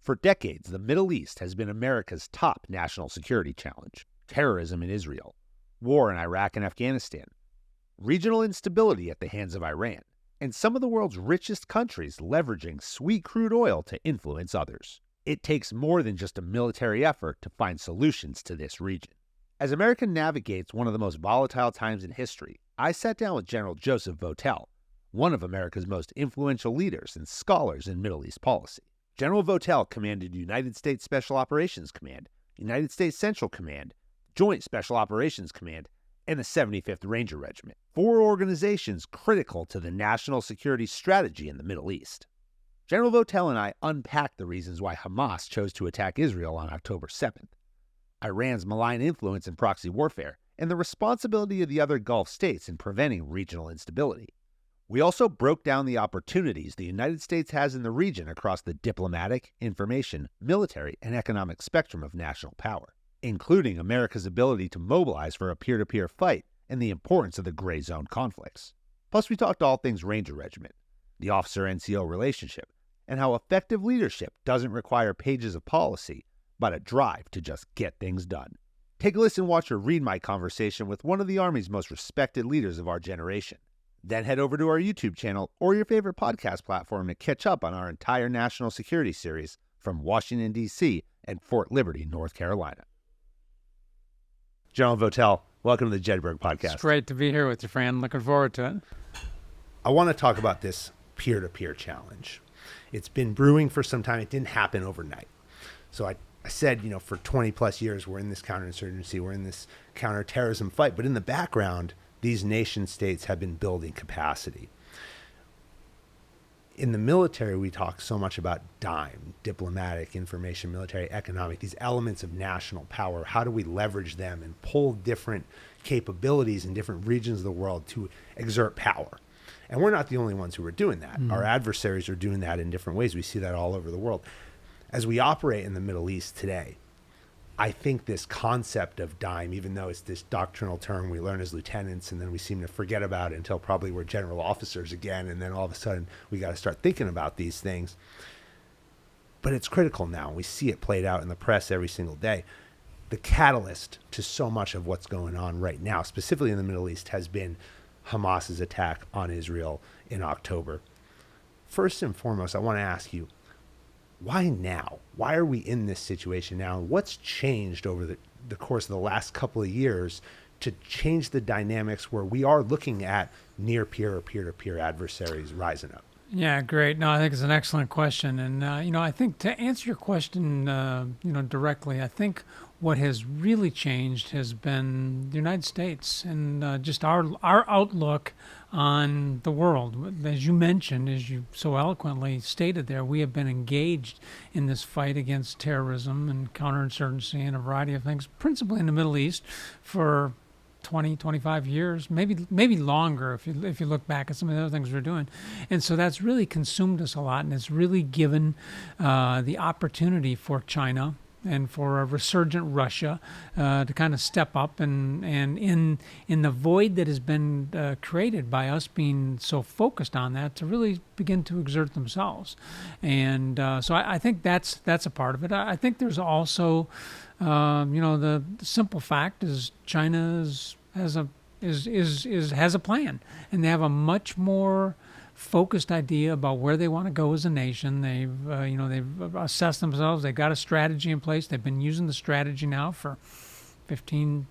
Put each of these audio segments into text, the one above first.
For decades, the Middle East has been America's top national security challenge. Terrorism in Israel, war in Iraq and Afghanistan, regional instability at the hands of Iran, and some of the world's richest countries leveraging sweet crude oil to influence others. It takes more than just a military effort to find solutions to this region. As America navigates one of the most volatile times in history, I sat down with General Joseph Votel, one of America's most influential leaders and scholars in Middle East policy. General Votel commanded United States Special Operations Command, United States Central Command, Joint Special Operations Command, and the 75th Ranger Regiment, 4 organizations critical to the national security strategy in the Middle East. General Votel and I unpacked the reasons why Hamas chose to attack Israel on October 7th, Iran's malign influence in proxy warfare, and the responsibility of the other Gulf states in preventing regional instability. We also broke down the opportunities the United States has in the region across the diplomatic, information, military, and economic spectrum of national power, including America's ability to mobilize for a peer-to-peer fight and the importance of the gray zone conflicts. Plus, we talked all things Ranger Regiment, the officer-NCO relationship, and how effective leadership doesn't require pages of policy, but a drive to just get things done. Take a listen, watch, or read my conversation with one of the Army's most respected leaders of our generation. Then head over to our YouTube channel or your favorite podcast platform to catch up on our entire national security series from Washington, D.C. and Fort Liberty, North Carolina. General Votel, welcome to the Jedburgh podcast. It's great to be here with you, Fran. Looking forward to it. I want to talk about this peer-to-peer challenge. It's been brewing for some time. It didn't happen overnight. So I said, for 20 plus years, we're in this counterinsurgency, we're in this counterterrorism fight. But in the background, these nation states have been building capacity. In the military, we talk so much about DIME, diplomatic, information, military, economic, these elements of national power. How do we leverage them and pull different capabilities in different regions of the world to exert power? And we're not the only ones who are doing that. Our adversaries are doing that in different ways. We see that all over the world. As we operate in the Middle East today, I think this concept of DIME, even though it's this doctrinal term we learn as lieutenants and then we seem to forget about it until probably we're general officers again, and then all of a sudden we got to start thinking about these things. But it's critical now. We see it played out in the press every single day. The catalyst to so much of what's going on right now, specifically in the Middle East, has been Hamas's attack on Israel in October. First and foremost, I want to ask you, why now? Why are we in this situation now? What's changed over the course of the last couple of years to change the dynamics where we are looking at near peer or peer-to-peer adversaries rising up? Yeah, great. No, I think it's an excellent question. And, I think to answer your question, directly, I think what has really changed has been the United States and just our outlook on the world. As you mentioned, as you so eloquently stated there, we have been engaged in this fight against terrorism and counterinsurgency and a variety of things, principally in the Middle East, for 20, 25 years, maybe longer if you look back at some of the other things we're doing. And so that's really consumed us a lot, and it's really given the opportunity for China and for a resurgent Russia to kind of step up and in the void that has been created by us being so focused on that, to really begin to exert themselves. And so I think that's a part of it. I think there's also the simple fact is China has a plan, and they have a much more focused idea about where they want to go as a nation. They've assessed themselves. They've got a strategy in place. They've been using the strategy now for 15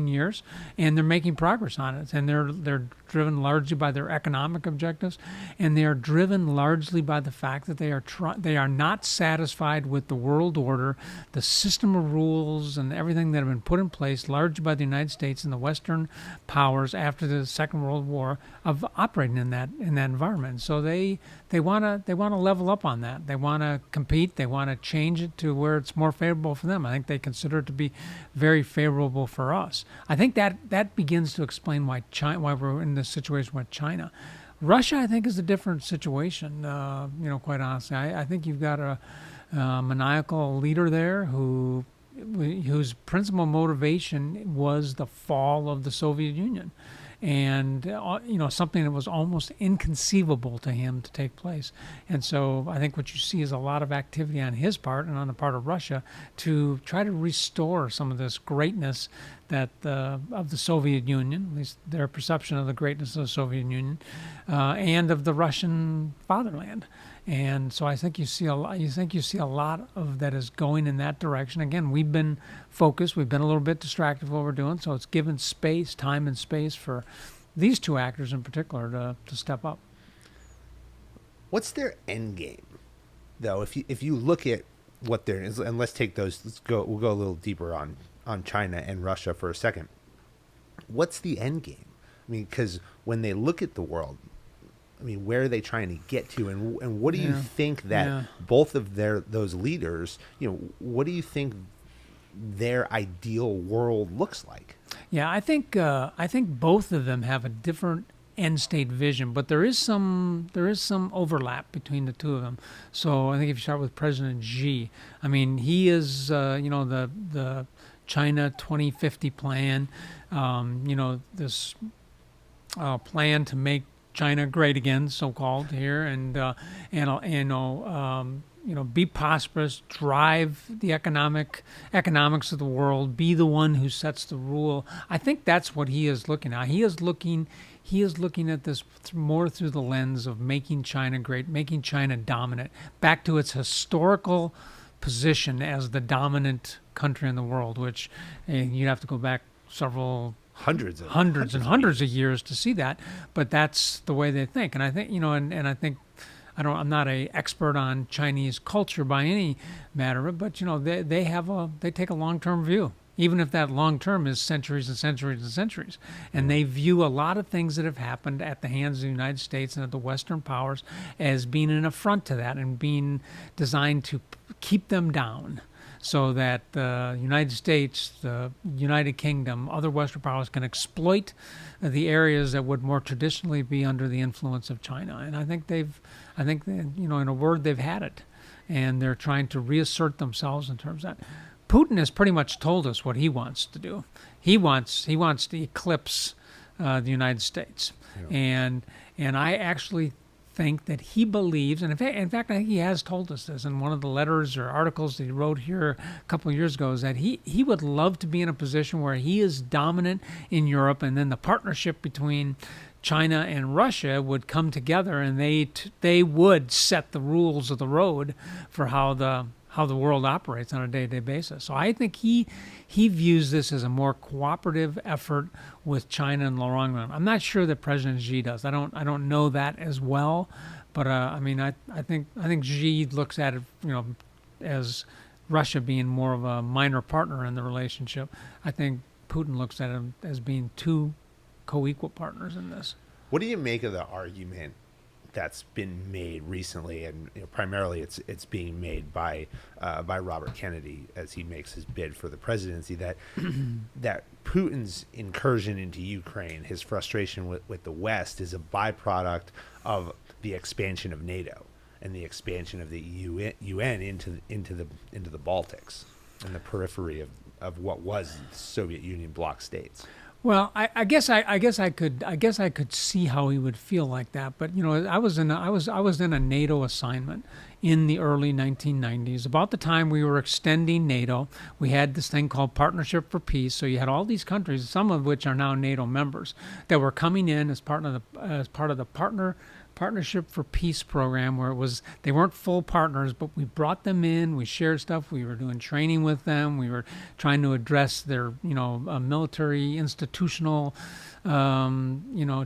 years, and they're making progress on it. And they're driven largely by their economic objectives, and they are driven largely by the fact that they are not satisfied with the world order, the system of rules, and everything that have been put in place largely by the United States and the Western powers after the Second World War of operating in that environment. So they want to level up on that. They want to compete. They want to change it to where it's more favorable for them. I think they consider it to be very favorable for us. I think that begins to explain why we're in this situation with China. Russia, I think, is a different situation. Quite honestly, I think you've got a maniacal leader there whose principal motivation was the fall of the Soviet Union. and something that was almost inconceivable to him to take place. And so I think what you see is a lot of activity on his part and on the part of Russia to try to restore some of this greatness that of the Soviet Union, at least their perception of the greatness of the Soviet Union, and of the Russian fatherland. And so I think you see a lot. You think you see a lot of that is going in that direction. Again, we've been focused. We've been a little bit distracted with what we're doing. So it's given space, time, and space for these two actors in particular to step up. What's their end game, though? If you look at what they're, and let's take those. We'll go a little deeper on China and Russia for a second. What's the end game? I mean, because when they look at the world, I mean, where are they trying to get to, and what do you think that both of those leaders, what do you think their ideal world looks like? Yeah, I think both of them have a different end state vision, but there is some overlap between the two of them. So I think if you start with President Xi, I mean, he is the China 2050 plan, this plan to make China great again, so-called here, and be prosperous, drive the economics of the world, be the one who sets the rule. I think that's what he is looking at. He is looking at this more through the lens of making China great, making China dominant, back to its historical position as the dominant country in the world, which you'd have to go back hundreds of years to see that, but that's the way they think. And I think, and I think, I'm not an expert on Chinese culture by any matter, but they take a long-term view, even if that long-term is centuries and centuries and centuries. And they view a lot of things that have happened at the hands of the United States and of the Western powers as being an affront to that and being designed to keep them down, so that the United States, the United Kingdom, other Western powers can exploit the areas that would more traditionally be under the influence of China. And I think in a word, they've had it, and they're trying to reassert themselves in terms of that. Putin has pretty much told us what he wants to do. He wants to eclipse the United States, and I actually think that he believes, and in fact, I think he has told us this in one of the letters or articles that he wrote here a couple of years ago, is that he would love to be in a position where he is dominant in Europe, and then the partnership between China and Russia would come together, and they would set the rules of the road for how the world operates on a day-to-day basis. So I think he views this as a more cooperative effort with China in the long run. I'm not sure that President Xi does. I don't know that as well, but I think Xi looks at it as Russia being more of a minor partner in the relationship. I think Putin looks at it as being two co-equal partners in this. What do you make of the argument that's been made recently, and primarily it's being made by Robert Kennedy as he makes his bid for the presidency, that that Putin's incursion into Ukraine, his frustration with the West, is a byproduct of the expansion of NATO and the expansion of the UN into the Baltics and the periphery of what was the Soviet Union bloc states. Well, I guess I could see how he would feel like that, but I was in a NATO assignment in the early 1990s. About the time we were extending NATO, we had this thing called Partnership for Peace. So you had all these countries, some of which are now NATO members, that were coming in as part of the Partnership for Peace program, where they weren't full partners, but we brought them in, we shared stuff, we were doing training with them, we were trying to address their military institutional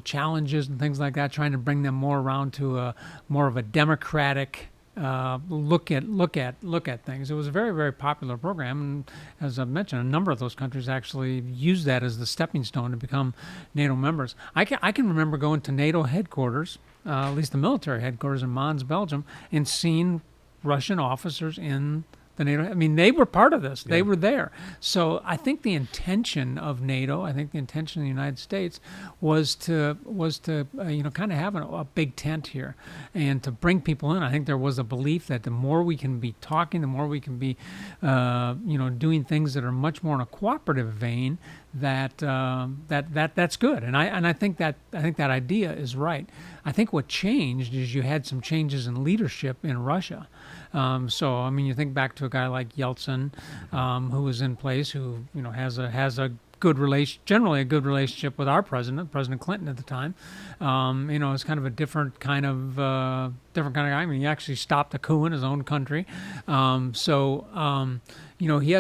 challenges and things like that, trying to bring them more around to more of a democratic look at things. It was a very, very popular program, and as I've mentioned, a number of those countries actually used that as the stepping stone to become NATO members. I can remember going to NATO headquarters, at least the military headquarters in Mons, Belgium, and seeing Russian officers in The NATO. I mean, they were part of this. Yeah. They were there. So I think the intention of NATO, I think the intention of the United States was to kind of have a big tent here, and to bring people in. I think there was a belief that the more we can be talking, the more we can be, doing things that are much more in a cooperative vein, that's good. And I think that idea is right. I think what changed is you had some changes in leadership in Russia. So I mean, you think back to a guy like Yeltsin, who was in place, who has a generally a good relationship with our president, President Clinton at the time. It's kind of a different kind of guy. I mean, he actually stopped a coup in his own country. He has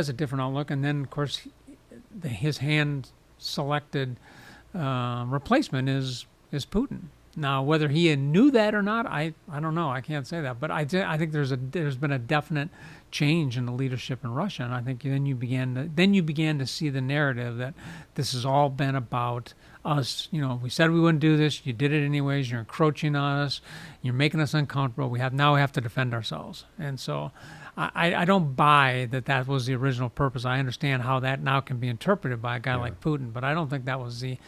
a different outlook. And then, of course, his hand-selected replacement is Putin. Now, whether he knew that or not, I don't know. I can't say that. But I think there's been a definite change in the leadership in Russia, and I think then you began to see the narrative that this has all been about us. We said we wouldn't do this. You did it anyways. You're encroaching on us. You're making us uncomfortable. We have to defend ourselves. And so I don't buy that was the original purpose. I understand how that now can be interpreted by a guy like Putin, but I don't think that was the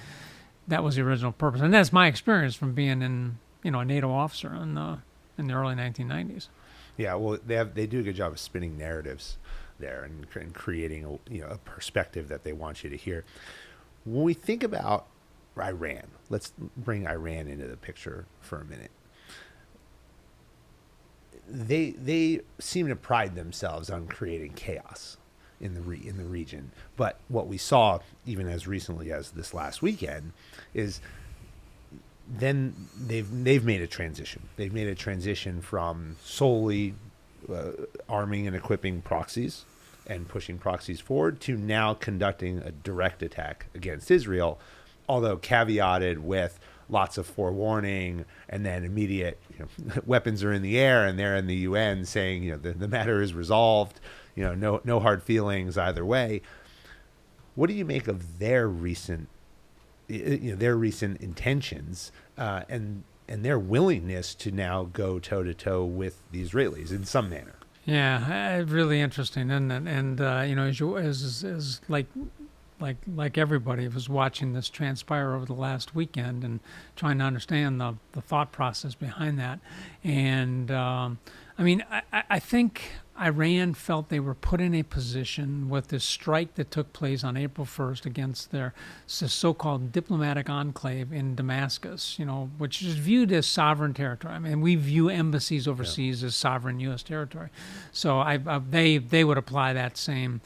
original purpose. And that's my experience from being a NATO officer in the early 1990s. Yeah, well, they do a good job of spinning narratives there and creating a perspective that they want you to hear. When we think about Iran, let's bring Iran into the picture for a minute. They seem to pride themselves on creating chaos in the region, but what we saw even as recently as this last weekend is then they've made a transition. They've made a transition from solely arming and equipping proxies and pushing proxies forward to now conducting a direct attack against Israel, although caveated with lots of forewarning and then immediate weapons are in the air, and they're in the UN saying the matter is resolved, no hard feelings either way. What do you make of their recent intentions and their willingness to now go toe to toe with the Israelis in some manner? Yeah, really interesting, isn't it? And as like everybody was watching this transpire over the last weekend and trying to understand the thought process behind that. And I think Iran felt they were put in a position with this strike that took place on April 1st against their so-called diplomatic enclave in Damascus, which is viewed as sovereign territory. I mean, we view embassies overseas as sovereign U.S. territory. So they would apply that same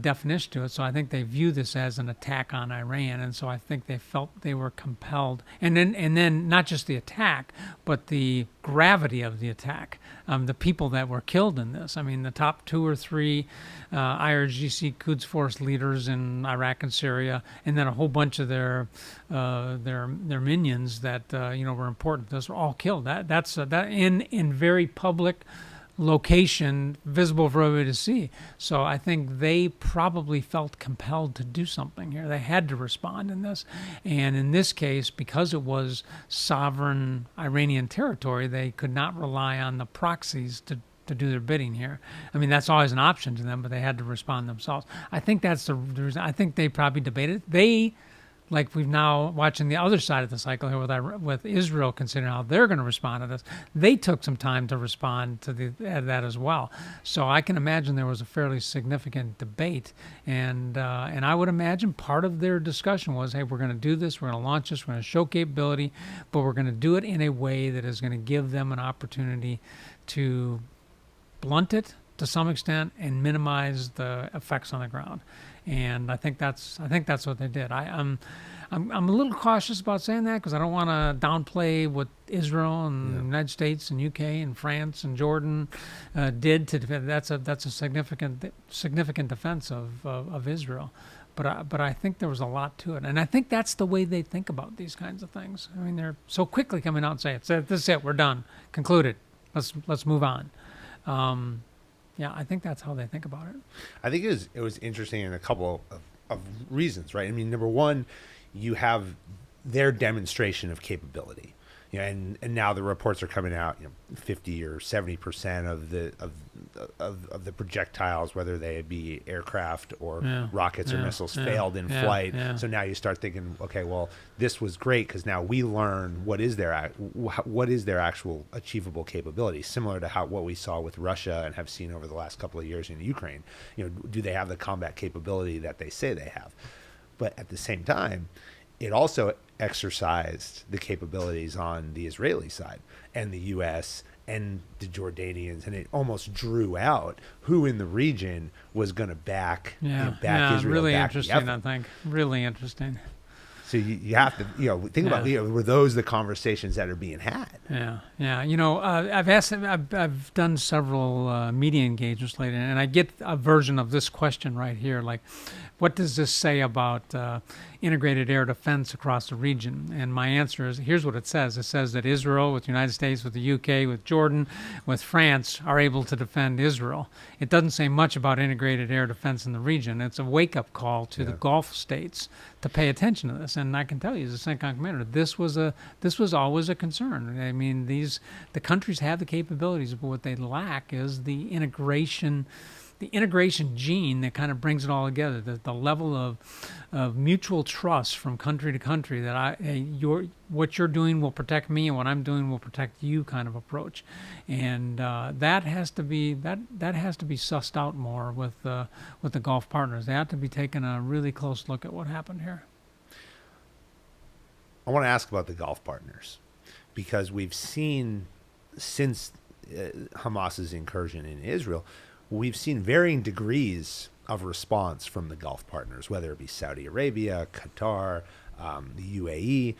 definition to it. So I think they view this as an attack on Iran, and so I think they felt they were compelled. And then not just the attack, but the gravity of the attack, the people that were killed in this. I mean, the top 2 or 3 IRGC Quds Force leaders in Iraq and Syria, and then a whole bunch of their minions that were important. Those were all killed. That's in very public location, visible for everybody to see. So I think they probably felt compelled to do something here. They had to respond in this. And in this case, because it was sovereign Iranian territory, they could not rely on the proxies to do their bidding here. I mean, that's always an option to them, but they had to respond themselves. I think that's the reason. I think they probably debated. They, like we've now watching the other side of the cycle here with Israel, considering how they're going to respond to this, they took some time to respond to that as well. So I can imagine there was a fairly significant debate, and I would imagine part of their discussion was, hey, we're going to do this, we're going to launch this, we're going to show capability, but we're going to do it in a way that is going to give them an opportunity to blunt it to some extent and minimize the effects on the ground. And I think that's what they did. I'm a little cautious about saying that because I don't want to downplay what Israel and the United States and UK and France and Jordan did to defend. That's a significant defense of Israel. But I think there was a lot to it, and I think that's the way they think about these kinds of things. I mean, they're so quickly coming out and saying, "This is it, we're done, concluded. Let's move on." Yeah, I think that's how they think about it. I think it was interesting in a couple of reasons, right? I mean, number one, you have their demonstration of capability. and now the reports are coming out, 50 or 70% of the projectiles, whether they be aircraft or rockets or missiles, failed in flight. So now you start thinking, okay, well, this was great because now we learn what is their actual achievable capability, similar to what we saw with Russia and have seen over the last couple of years in Ukraine. Do they have the combat capability that they say they have? But at the same time, it also exercised the capabilities on the Israeli side and the U.S. and the Jordanians, and it almost drew out who in the region was going to back Israel. Really back interesting, I think. Really interesting. So you have to think about were those the conversations that are being had? I've done several media engagements lately, and I get a version of this question right here, like, what does this say about integrated air defense across the region? And my answer is, here's what it says. It says that Israel, with the United States, with the UK, with Jordan, with France, are able to defend Israel. It doesn't say much about integrated air defense in the region. It's a wake-up call to the Gulf states to pay attention to this. And I can tell you, as a CENTCOM commander, this was always a concern. I mean, the countries have the capabilities, but what they lack is the integration gene that kind of brings it all together, the level of mutual trust from country to country, that what you're doing will protect me and what I'm doing will protect you kind of approach. And that has to be sussed out more with the Gulf partners. They have to be taking a really close look at what happened here. I want to ask about the Gulf partners, because we've seen since Hamas's incursion in Israel, we've seen varying degrees of response from the Gulf partners, whether it be Saudi Arabia, Qatar, the UAE.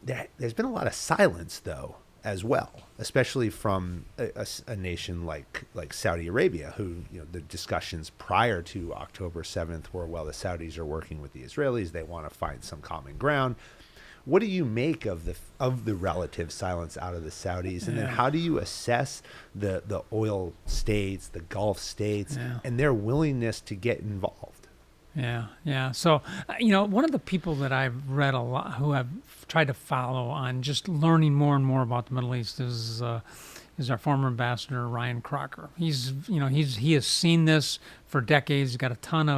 There's been a lot of silence, though, as well, especially from a nation like Saudi Arabia, who, the discussions prior to October 7th were, well, the Saudis are working with the Israelis. They want to find some common ground. What do you make of the relative silence out of the Saudis? And then how do you assess the oil states, the Gulf states, and their willingness to get involved? Yeah. So, one of the people that I've read a lot, who I've tried to follow on just learning more and more about the Middle East, is our former ambassador, Ryan Crocker. He has seen this for decades. He's got a ton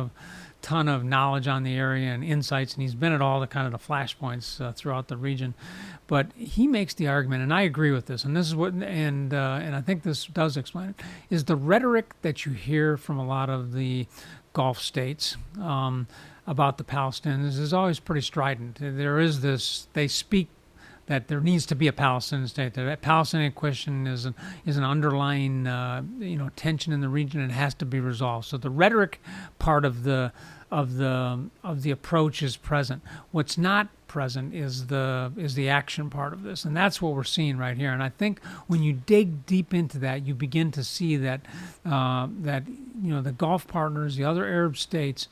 of knowledge on the area and insights, and he's been at all the kind of the flashpoints throughout the region. But he makes the argument, and I agree with this, and this is what, and I think this does explain it, is the rhetoric that you hear from a lot of the Gulf states about the Palestinians is always pretty strident. There is this, they speak that there needs to be a Palestinian state. That Palestinian question is an underlying tension in the region and has to be resolved. So the rhetoric part of the approach is present. What's not present is the action part of this, and that's what we're seeing right here. And I think when you dig deep into that, you begin to see that the Gulf partners, the other Arab states,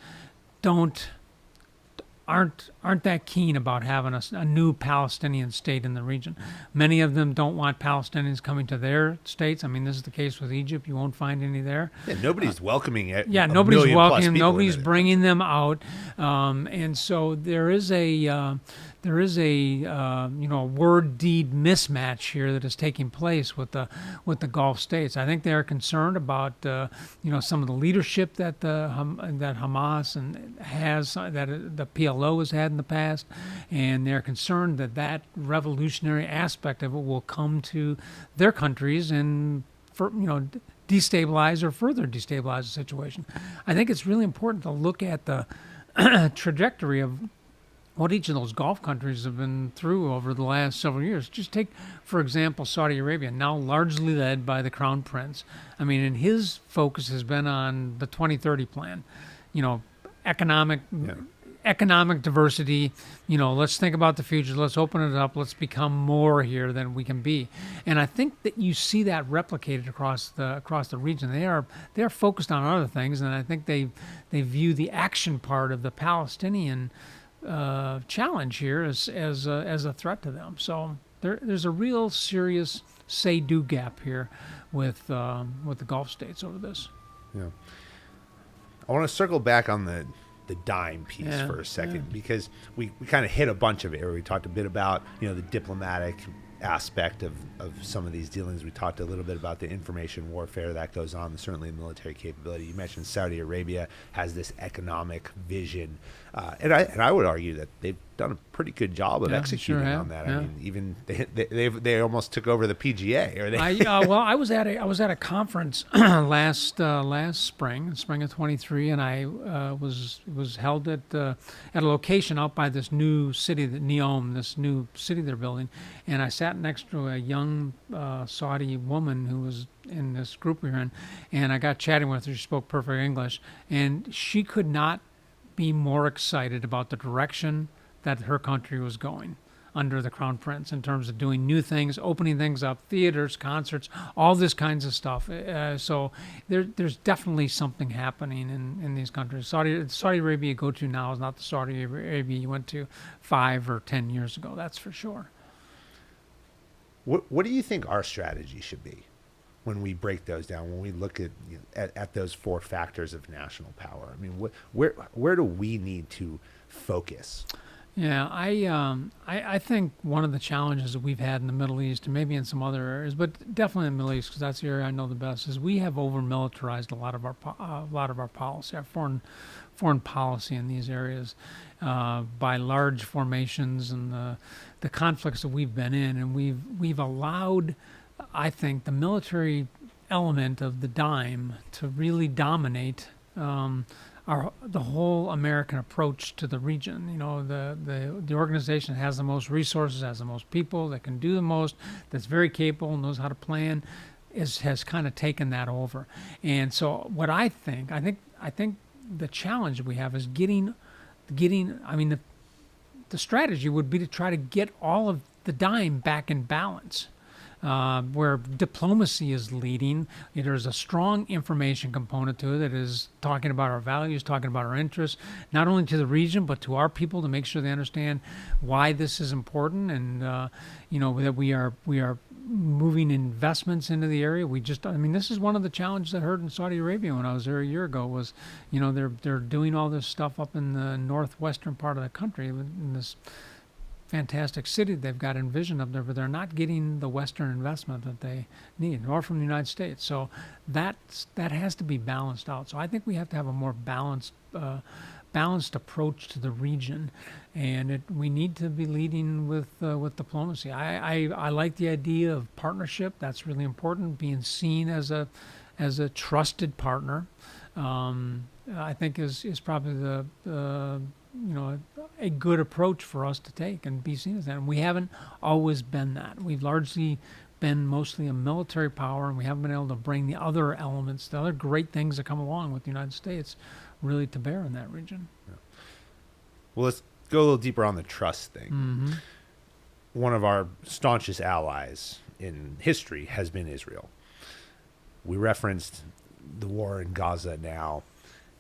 aren't that keen about having a new Palestinian state in the region. Many of them don't want Palestinians coming to their states. I mean, this is the case with Egypt. You won't find any there. Yeah, nobody's welcoming it. Yeah, nobody's welcoming them. Nobody's bringing them out. And so there is a word deed mismatch here that is taking place with the Gulf states. I think they are concerned about some of the leadership that Hamas has, that the PLO has had in the past, and they're concerned that revolutionary aspect of it will come to their countries and destabilize or further destabilize the situation. I think it's really important to look at the trajectory of what each of those Gulf countries have been through over the last several years. Just take, for example, Saudi Arabia, now largely led by the Crown Prince. I mean, and his focus has been on the 2030 plan, economic diversity. Let's think about the future. Let's open it up. Let's become more here than we can be. And I think that you see that replicated across the region. They are focused on other things, and I think they view the action part of the Palestinian challenge here as a threat to them. So there's a real serious say-do gap here with the Gulf states over this. Yeah. I want to circle back on the the dime piece for a second, because we kind of hit a bunch of it. We talked a bit about, the diplomatic aspect of some of these dealings. We talked a little bit about the information warfare that goes on, certainly military capability. You mentioned Saudi Arabia has this economic vision, and I would argue that they've done a pretty good job of executing on that. I mean, even they almost took over the PGA. Or I was at a conference last spring of 23, and I was held at a location out by this new city, Neom, this new city they're building, and I sat next to a young Saudi woman who was in this group we were in, and I got chatting with her. She spoke perfect English, and she could not be more excited about the direction that her country was going under the Crown Prince in terms of doing new things, opening things up, theaters, concerts, all this kinds of stuff. So there's definitely something happening in these countries. Saudi Arabia you go to now is not the Saudi Arabia you went to 5 or 10 years ago. That's for sure. What do you think our strategy should be when we break those down, when we look at those 4 factors of national power? I mean, where do we need to focus? Yeah, I think one of the challenges that we've had in the Middle East, and maybe in some other areas, but definitely in the Middle East, because that's the area I know the best, is we have over-militarized a lot of our policy, our foreign policy in these areas, by large formations and the conflicts that we've been in, and we've allowed, I think, the military element of the dime to really dominate the whole American approach to the region. The organization that has the most resources, has the most people, that can do the most, that's very capable, knows how to plan, has kind of taken that over. And so what I think the challenge we have is getting. I mean, the strategy would be to try to get all of the dime back in balance. Where diplomacy is leading, there's a strong information component to it that is talking about our values, talking about our interests, not only to the region but to our people, to make sure they understand why this is important, and that we are moving investments into the area. This is one of the challenges I heard in Saudi Arabia when I was there a year ago was, they're doing all this stuff up in the northwestern part of the country in this fantastic city they've got envisioned up there, but they're not getting the Western investment that they need, nor from the United States. So that has to be balanced out. So I think we have to have a more balanced approach to the region, and we need to be leading with diplomacy. I like the idea of partnership. That's really important. Being seen as a trusted partner, I think is probably a good approach for us to take and be seen as that. And we haven't always been that. We've largely been mostly a military power, and we haven't been able to bring the other elements, the other great things that come along with the United States, really to bear in that region. Yeah. Well, let's go a little deeper on the trust thing. Mm-hmm. One of our staunchest allies in history has been Israel. We referenced the war in Gaza now,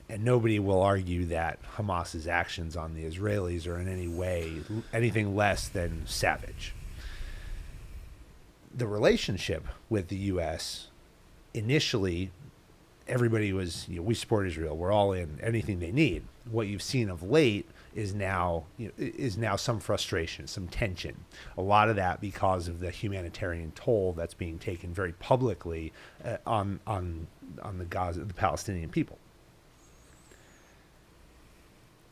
and nobody will argue that Hamas's actions on the Israelis are in any way anything less than savage. The relationship with the U.S., initially, everybody was, we support Israel. We're all in anything they need. What you've seen of late is now some frustration, some tension. A lot of that because of the humanitarian toll that's being taken very publicly on the Palestinian people.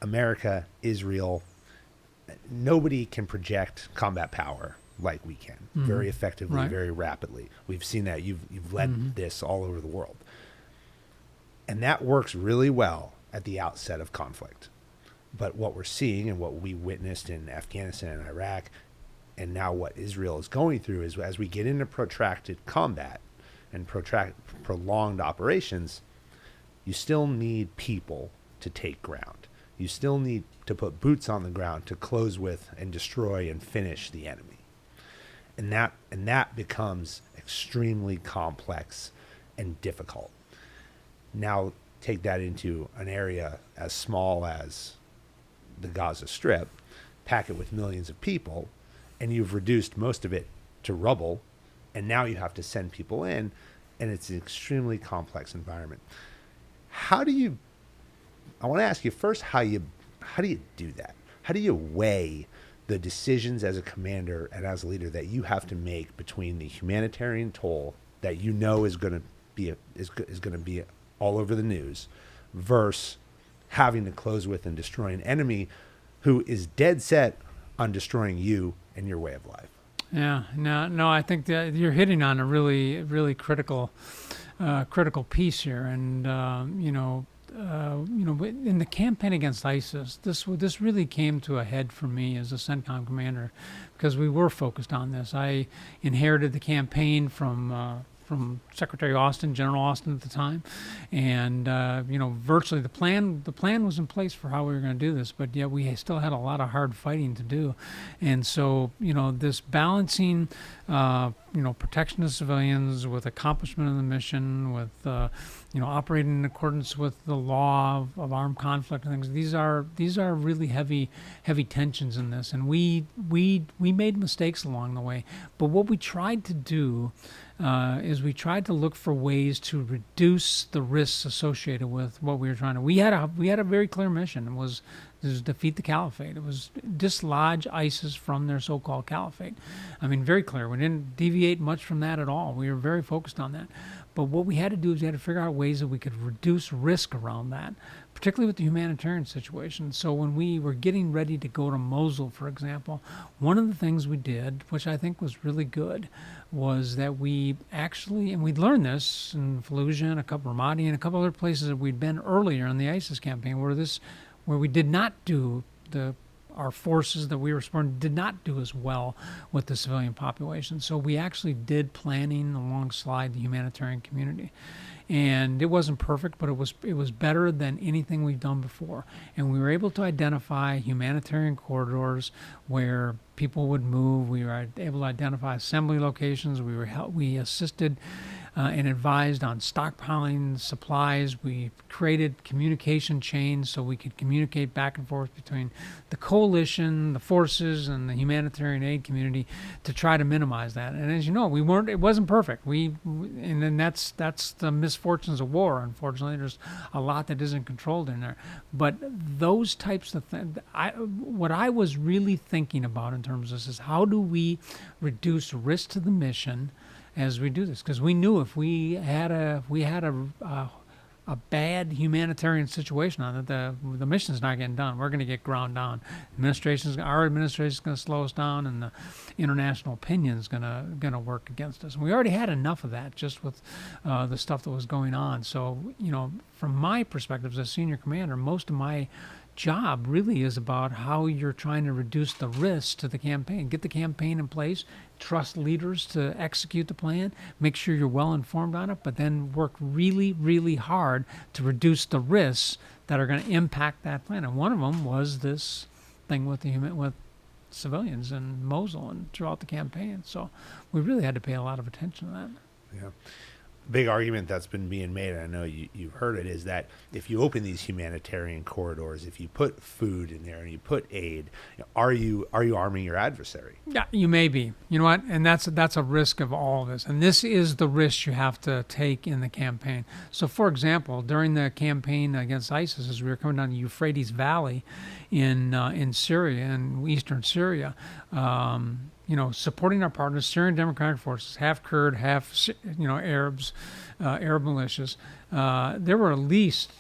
America, Israel, nobody can project combat power like we can, very effectively, right, very rapidly. We've seen that. You've led this all over the world. And that works really well at the outset of conflict. But what we're seeing and what we witnessed in Afghanistan and Iraq, and now what Israel is going through, is as we get into protracted combat and prolonged operations, you still need people to take ground. You still need to put boots on the ground to close with and destroy and finish the enemy. And that becomes extremely complex and difficult. Now take that into an area as small as the Gaza Strip, pack it with millions of people, and you've reduced most of it to rubble, and now you have to send people in, and it's an extremely complex environment. How do you, I want to ask you first how do you do that? How do you weigh the decisions as a commander and as a leader that you have to make between the humanitarian toll that you know is going to be all over the news versus having to close with and destroy an enemy who is dead set on destroying you and your way of life? Yeah, no, I think that you're hitting on a really, really critical piece here, and in the campaign against ISIS, this really came to a head for me as a CENTCOM commander, because we were focused on this. I inherited the campaign from Secretary Austin, General Austin at the time, and virtually the plan was in place for how we were going to do this, but yet we still had a lot of hard fighting to do, and so this balancing, protection of civilians with accomplishment of the mission, with operating in accordance with the law of armed conflict and things. These are really heavy tensions in this, and we made mistakes along the way. But what we tried to do is we tried to look for ways to reduce the risks associated with what we were trying to. We had a very clear mission. It was defeat the caliphate. It was dislodge ISIS from their so-called caliphate. I mean, very clear. We didn't deviate much from that at all. We were very focused on that. But what we had to do is we had to figure out ways that we could reduce risk around that, particularly with the humanitarian situation. So when we were getting ready to go to Mosul, for example, one of the things we did, which I think was really good, was that we actually, and we'd learned this in Fallujah and Ramadi and a couple other places that we'd been earlier in the ISIS campaign, where we did not do our forces that we were supporting did not do as well with the civilian population. So we actually did planning alongside the humanitarian community. And it wasn't perfect, but it was better than anything we've done before. And we were able to identify humanitarian corridors where people would move. We were able to identify assembly locations. We assisted and advised on stockpiling supplies. We created communication chains so we could communicate back and forth between the coalition, the forces, and the humanitarian aid community to try to minimize that. And as you know, it wasn't perfect. And then that's the misfortunes of war. Unfortunately, there's a lot that isn't controlled in there. But those types of things, what I was really thinking about in terms of this is how do we reduce risk to the mission as we do this, because we knew if we had a bad humanitarian situation on it, the mission's not getting done. We're going to get ground down. Our administration's going to slow us down, and the international opinion's going to work against us. And we already had enough of that just with the stuff that was going on. So from my perspective as a senior commander, most of my job really is about how you're trying to reduce the risk to the campaign, get the campaign in place, trust leaders to execute the plan, make sure you're well informed on it, but then work really, really hard to reduce the risks that are going to impact that plan. And one of them was this thing with civilians in Mosul and throughout the campaign. So we really had to pay a lot of attention to that. Yeah. Big argument that's been being made, and I know you've heard it, is that if you open these humanitarian corridors, if you put food in there and you put aid, are you arming your adversary? Yeah, you may be. You know what? And that's a risk of all of this. And this is the risk you have to take in the campaign. So, for example, during the campaign against ISIS, as we were coming down the Euphrates Valley in Syria, in eastern Syria, supporting our partners, Syrian Democratic Forces, half Kurd, half, Arabs, Arab militias. There were at least,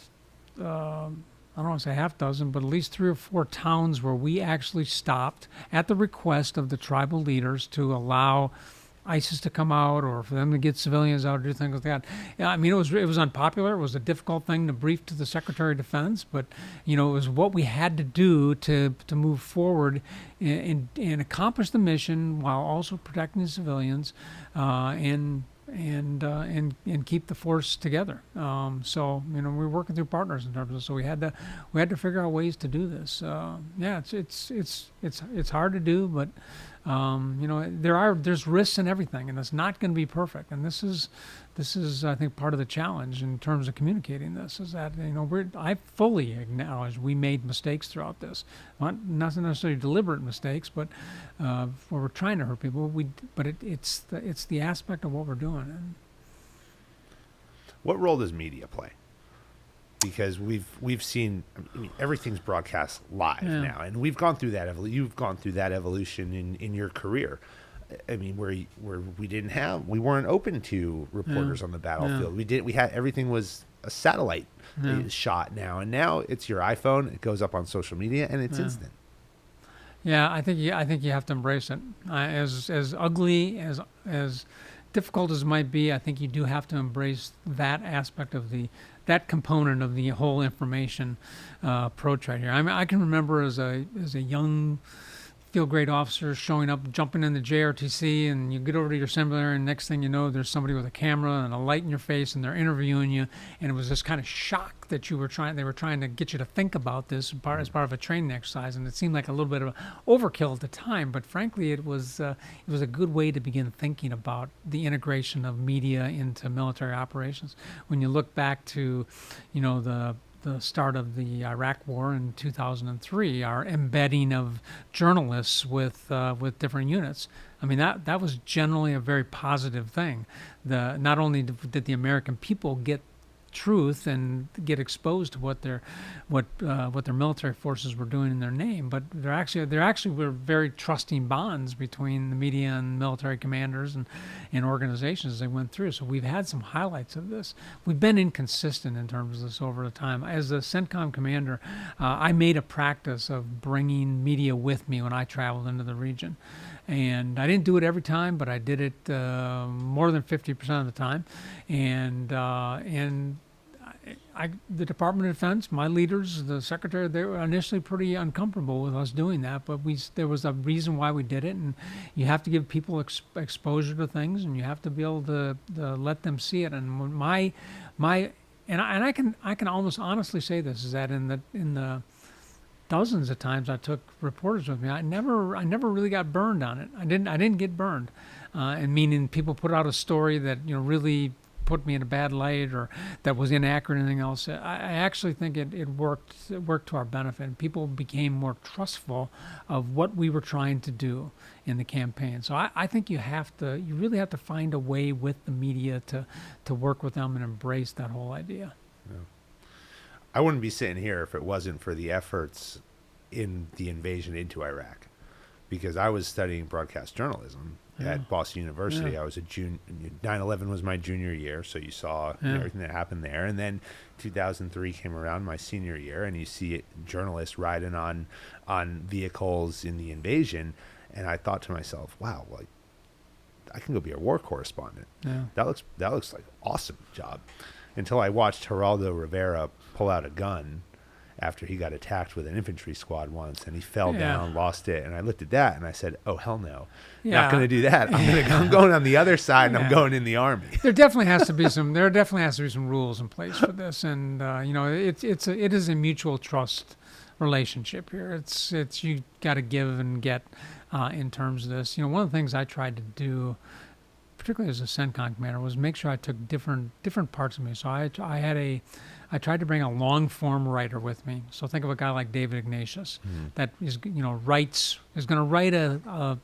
I don't want to say half dozen, but at least 3 or 4 towns where we actually stopped at the request of the tribal leaders to allow ISIS to come out, or for them to get civilians out, or do things like that. Yeah, I mean, it was unpopular. It was a difficult thing to brief to the Secretary of Defense, but it was what we had to do to move forward and accomplish the mission while also protecting the civilians and keep the force together. So we're working through partners in terms of. So we had to figure out ways to do this. It's hard to do, but there's risks in everything, and it's not going to be perfect. And this is I think part of the challenge in terms of communicating this, is that I fully acknowledge we made mistakes throughout this, not necessarily deliberate mistakes, but where we're trying to hurt people. But it's the aspect of what we're doing. And what role does media play? because we've seen, I mean, everything's broadcast live now, and we've gone through that. You've gone through that evolution in your career. I mean, where we weren't open to reporters on the battlefield. We had everything was a satellite shot now, and now it's your iPhone. It goes up on social media, and it's instant. Yeah, I think you have to embrace it. As ugly as difficult as it might be, I think you do have to embrace that aspect of that component of the whole information approach right here. I mean, I can remember as a young field grade officer showing up, jumping in the JRTC, and you get over to your seminary, and next thing you know, there's somebody with a camera and a light in your face, and they're interviewing you, and it was this kind of shock that they were trying to get you to think about this as part of a training exercise, and it seemed like a little bit of overkill at the time, but frankly, it was a good way to begin thinking about the integration of media into military operations. When you look back to, the start of the Iraq War in 2003, our embedding of journalists with different units. I mean, that was generally a very positive thing. Not only did the American people get truth and get exposed to what their military forces were doing in their name, but there actually were very trusting bonds between the media and military commanders and organizations as they went through. So we've had some highlights of this. We've been inconsistent in terms of this over the time. As the CENTCOM commander, I made a practice of bringing media with me when I traveled into the region. And I didn't do it every time, but I did it more than 50% of the time. And the Department of Defense, my leaders, the Secretary, they were initially pretty uncomfortable with us doing that, but there was a reason why we did it, and you have to give people exposure to things, and you have to be able to let them see it. And I can almost honestly say this, is that in the dozens of times I took reporters with me, I never really got burned on it. I didn't get burned, and meaning people put out a story that really put me in a bad light or that was inaccurate or anything else. I actually think it worked to our benefit, and people became more trustful of what we were trying to do in the campaign. So I think you really have to find a way with the media to work with them and embrace that whole idea. Yeah. I wouldn't be sitting here if it wasn't for the efforts in the invasion into Iraq, because I was studying broadcast journalism at Boston University. I was 9/11 was my junior year, so you saw everything that happened there. And then 2003 came around, my senior year, and you see journalists riding on vehicles in the invasion, and I thought to myself, wow, like I can go be a war correspondent. Yeah. That looks like an awesome job. Until I watched Geraldo Rivera pull out a gun after he got attacked with an infantry squad once, and he fell down, lost it, and I looked at that and I said, "Oh hell no, not going to do that. I'm going on the other side, and I'm going in the army." There definitely has to be some rules in place for this, and it is a mutual trust relationship here. It's you got to give and get in terms of this. One of the things I tried to do, particularly as a CENTCOM commander, was make sure I took different parts of me. So I tried to bring a long form writer with me. So think of a guy like David Ignatius that is going to write a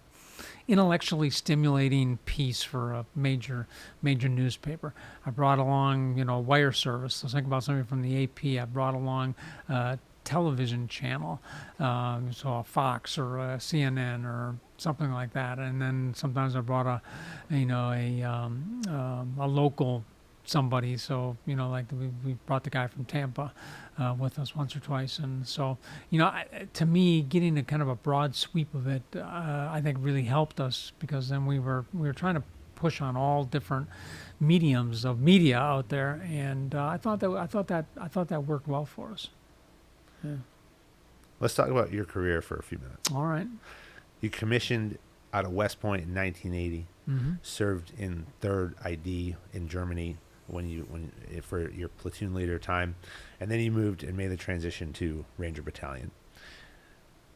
intellectually stimulating piece for a major newspaper. I brought along wire service. So think about somebody from the AP. I brought along television channel, so a Fox or a CNN or something like that. And then sometimes I brought a local somebody. So like we brought the guy from Tampa with us once or twice. And so to me, getting a kind of a broad sweep of it, I think really helped us, because then we were trying to push on all different mediums of media out there, and I thought that worked well for us. Yeah. Let's talk about your career for a few minutes. All right. You commissioned out of West Point in 1980, served in 3rd ID in Germany for your platoon leader time, and then you moved and made the transition to Ranger Battalion.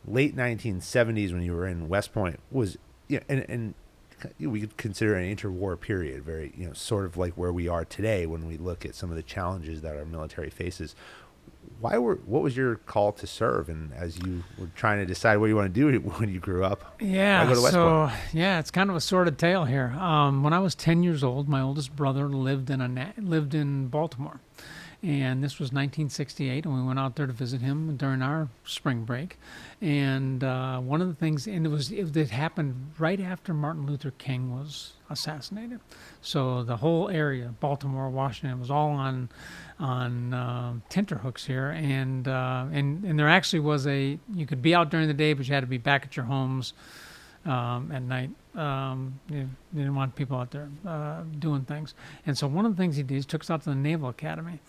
Late 1970s, when you were in West Point, was and we could consider an interwar period, very sort of like where we are today when we look at some of the challenges that our military faces. What was your call to serve, and as you were trying to decide what you want to do when you grew up? Yeah, why go to West Point? It's kind of a sordid tale here. When I was 10 years old, my oldest brother lived in Baltimore, And this was 1968, and we went out there to visit him during our spring break. And one of the things, and it happened right after Martin Luther King was assassinated. So the whole area, Baltimore, Washington, was all on tenterhooks here, and there actually was you could be out during the day, but you had to be back at your homes at night. You didn't want people out there doing things. And so one of the things he did is took us out to the Naval Academy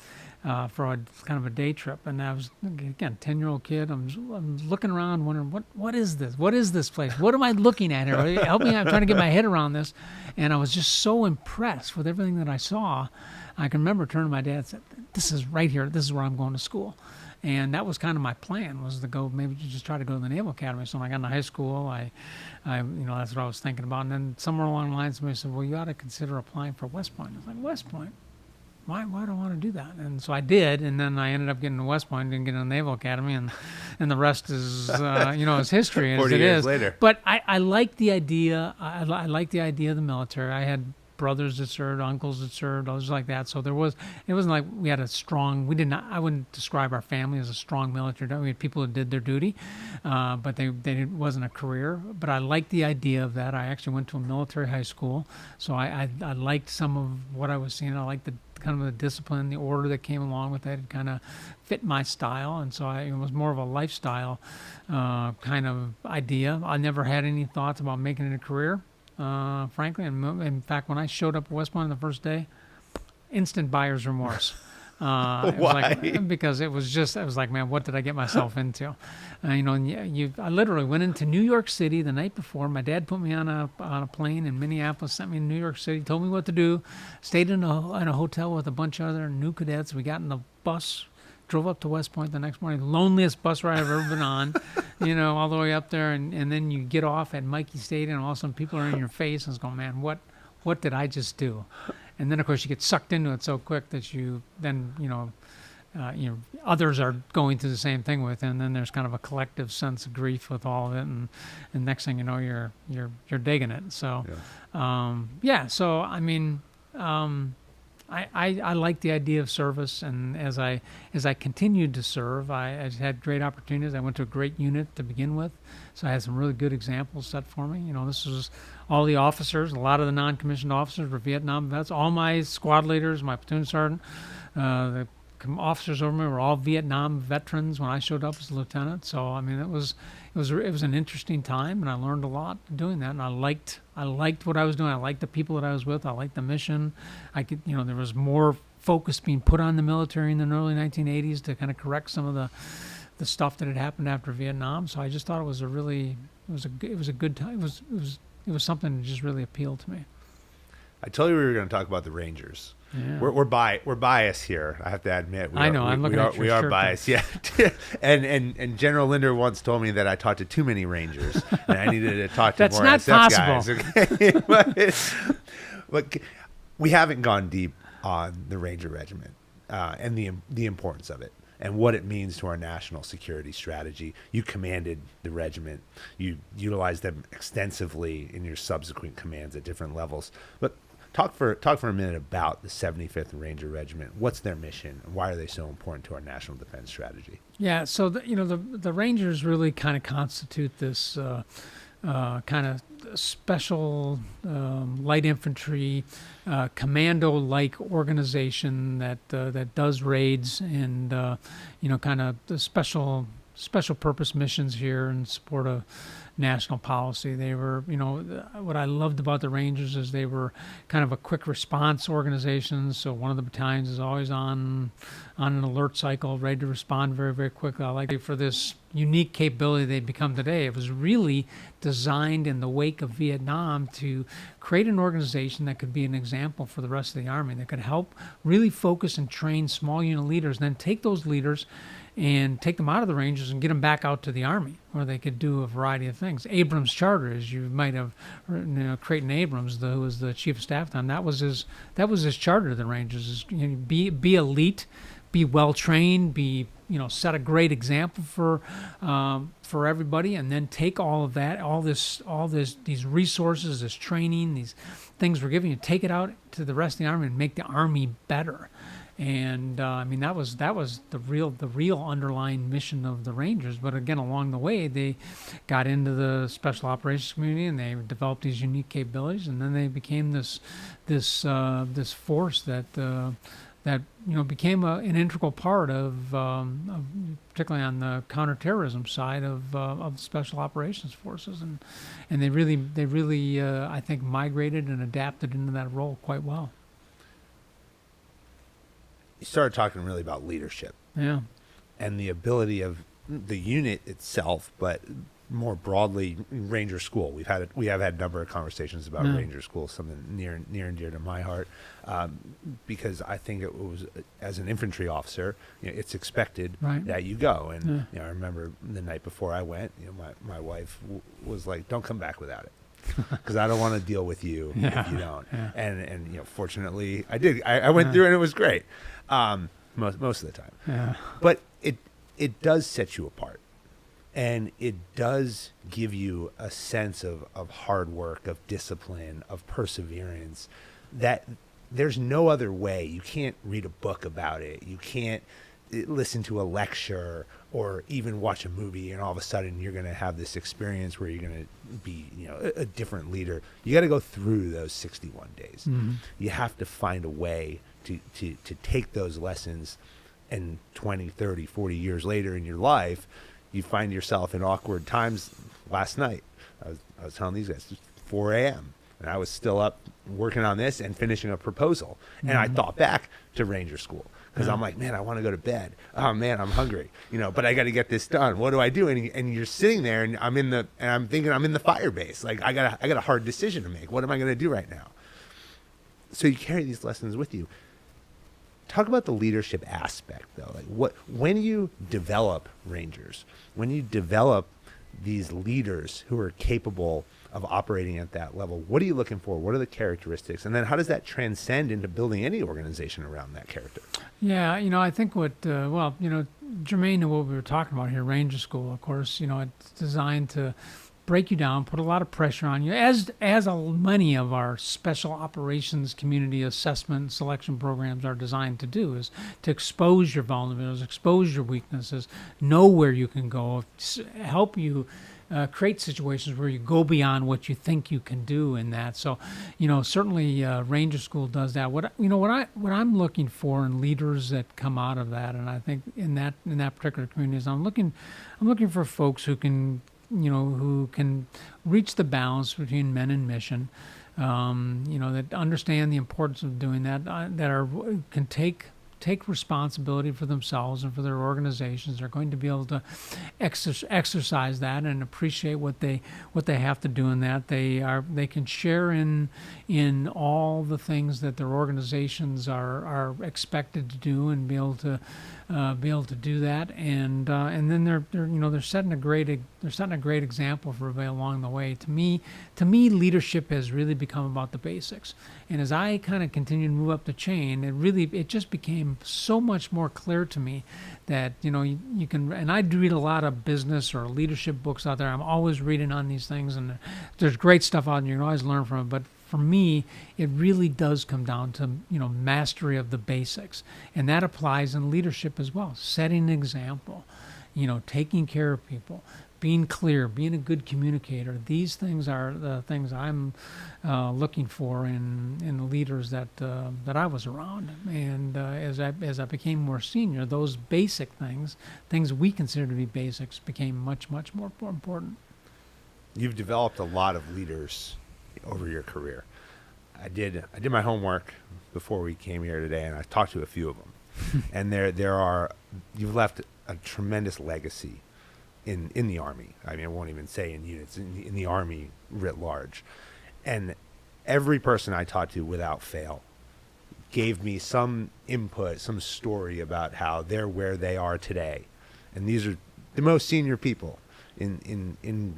for a kind of a day trip. And I was, again, 10-year-old kid. I'm looking around wondering, what is this? What is this place? What am I looking at here? Help me, I'm trying to get my head around this. And I was just so impressed with everything that I saw. I can remember turning to my dad and said, this is right here. This is where I'm going to school. And that was kind of my plan, was to go, maybe just try to go to the Naval Academy. So when I got into high school, I that's what I was thinking about. And then somewhere along the lines, somebody said, well, you ought to consider applying for West Point. I was like, West Point? Why do I want to do that? And so I did, and then I ended up getting to West Point, didn't get into the Naval Academy, and the rest is, is history, as 40 it years is. later. But I like the idea. I like the idea of the military. I had brothers that served, uncles that served, others like that. So it wasn't like we had a strong, I wouldn't describe our family as a strong military. We had people who did their duty, but it wasn't a career. But I liked the idea of that. I actually went to a military high school, so I liked some of what I was seeing. I liked the kind of the discipline, the order that came along with it. It kind of fit my style, and so it was more of a lifestyle kind of idea. I never had any thoughts about making it a career. Frankly, and in fact, when I showed up at West Point on the first day, instant buyer's remorse. Why? Because it was like, man, what did I get myself into? I literally went into New York City the night before. My dad put me on a plane in Minneapolis, sent me to New York City, told me what to do, stayed in a hotel with a bunch of other new cadets. We got in the bus, drove up to West Point the next morning, loneliest bus ride I've ever been on, all the way up there. And then you get off at Mikey Stadium, and all of a sudden people are in your face and it's going, man, what did I just do? And then, of course, you get sucked into it so quick that others are going through the same thing with it, and then there's kind of a collective sense of grief with all of it, and next thing you know, you're digging it. So, so I mean, I like the idea of service, and as I continued to serve, I had great opportunities. I went to a great unit to begin with, so I had some really good examples set for me. This was all the officers, a lot of the non-commissioned officers were Vietnam vets. All my squad leaders, my platoon sergeant, the officers over me were all Vietnam veterans when I showed up as a lieutenant. So I mean, it was an interesting time, and I learned a lot doing that. And I liked what I was doing. I liked the people that I was with. I liked the mission. I could, there was more focus being put on the military in the early 1980s to kind of correct some of the stuff that had happened after Vietnam. So I just thought it was a good time. It was something that just really appealed to me. I told you we were going to talk about the Rangers. Yeah. We're biased here. I have to admit. I'm looking at your we are shirt biased. Yeah. and General Linder once told me that I talked to too many Rangers, and I needed to talk to That's more not SF possible. guys. Okay? but we haven't gone deep on the Ranger Regiment and the importance of it and what it means to our national security strategy. You commanded the regiment. You utilized them extensively in your subsequent commands at different levels. But talk for a minute about the 75th Ranger Regiment. What's their mission? And why are they so important to our national defense strategy? Yeah, so the Rangers really kind of constitute this kind of special light infantry commando-like organization that does raids and kind of the special purpose missions here in support of national policy. They were, what I loved about the Rangers is they were kind of a quick response organization. So one of the battalions is always on an alert cycle, ready to respond very, very quickly. I like it for this unique capability they've become today. It was really designed in the wake of Vietnam to create an organization that could be an example for the rest of the Army, that could help really focus and train small unit leaders, and then take those leaders and take them out of the Rangers and get them back out to the Army, where they could do a variety of things. Abrams' charter, as you might have, Creighton Abrams, who was the chief of staff at the time, that was his charter to the Rangers: is be elite, be well trained, be set a great example for everybody, and then take all of that, these resources, this training, these things we're giving you, take it out to the rest of the Army and make the Army better. And that was the real underlying mission of the Rangers. But again, along the way, they got into the special operations community and they developed these unique capabilities, and then they became this force that became an integral part of particularly on the counterterrorism side of special operations forces, and they really I think migrated and adapted into that role quite well. You started talking really about leadership. Yeah. And the ability of the unit itself, but more broadly, Ranger School. We have had a number of conversations about Ranger School, something near and dear to my heart, because I think it was, as an infantry officer, it's expected that you go. And I remember the night before I went, my wife was like, "Don't come back without it." Because I don't want to deal with you if you don't. Yeah. And fortunately, I did. I went through it, and it was great most of the time. Yeah. But it does set you apart, and it does give you a sense of hard work, of discipline, of perseverance. That there's no other way. You can't read a book about it. You can't listen to a lecture or even watch a movie, and all of a sudden you're going to have this experience where you're going to be a different leader. You got to go through those 61 days. Mm-hmm. You have to find a way to take those lessons, and 20, 30, 40 years later in your life, you find yourself in awkward times. Last night I was telling these guys, it's 4 a.m. and I was still up working on this and finishing a proposal. Mm-hmm. And I thought back to Ranger School. Because I'm like, man, I want to go to bed. Oh man, I'm hungry. But I got to get this done. What do I do? And you're sitting there, and I'm thinking I'm in the fire base. Like I got a hard decision to make. What am I going to do right now? So you carry these lessons with you. Talk about the leadership aspect, though. Like when you develop Rangers, when you develop these leaders who are capable of operating at that level, what are you looking for? What are the characteristics? And then how does that transcend into building any organization around that character? Yeah, I think germane to what we were talking about here, Ranger School, of course, it's designed to break you down, put a lot of pressure on you, as many of our special operations community assessment and selection programs are designed to do, is to expose your vulnerabilities, expose your weaknesses, know where you can go, help you create situations where you go beyond what you think you can do in that. So, certainly Ranger School does that. What I'm looking for in leaders that come out of that, and I think in that particular community, is I'm looking for folks who can reach the balance between men and mission, that understand the importance of doing that, can take responsibility for themselves and for their organizations. They're going to be able to exercise that and appreciate what they have to do in that. They can share in all the things that their organizations are expected to do, and be able to do that. And then they're setting a great example for everybody along the way. To me, leadership has really become about the basics. And as I kind of continue to move up the chain, it just became so much more clear to me that you can. And I do read a lot of business or leadership books out there. I'm always reading on these things, and there's great stuff out there. You can always learn from it. But for me, it really does come down to mastery of the basics, and that applies in leadership as well. Setting an example, taking care of people, being clear, being a good communicator. These things are the things I'm looking for in the leaders that I was around. And as I became more senior, those basic things we consider to be basics, became much, much more important. You've developed a lot of leaders over your career. I did my homework before we came here today, and I talked to a few of them. And you've left a tremendous legacy in the Army. I mean, I won't even say in units, in the Army writ large. And every person I talked to, without fail, gave me some input, some story about how they're where they are today. And these are the most senior people in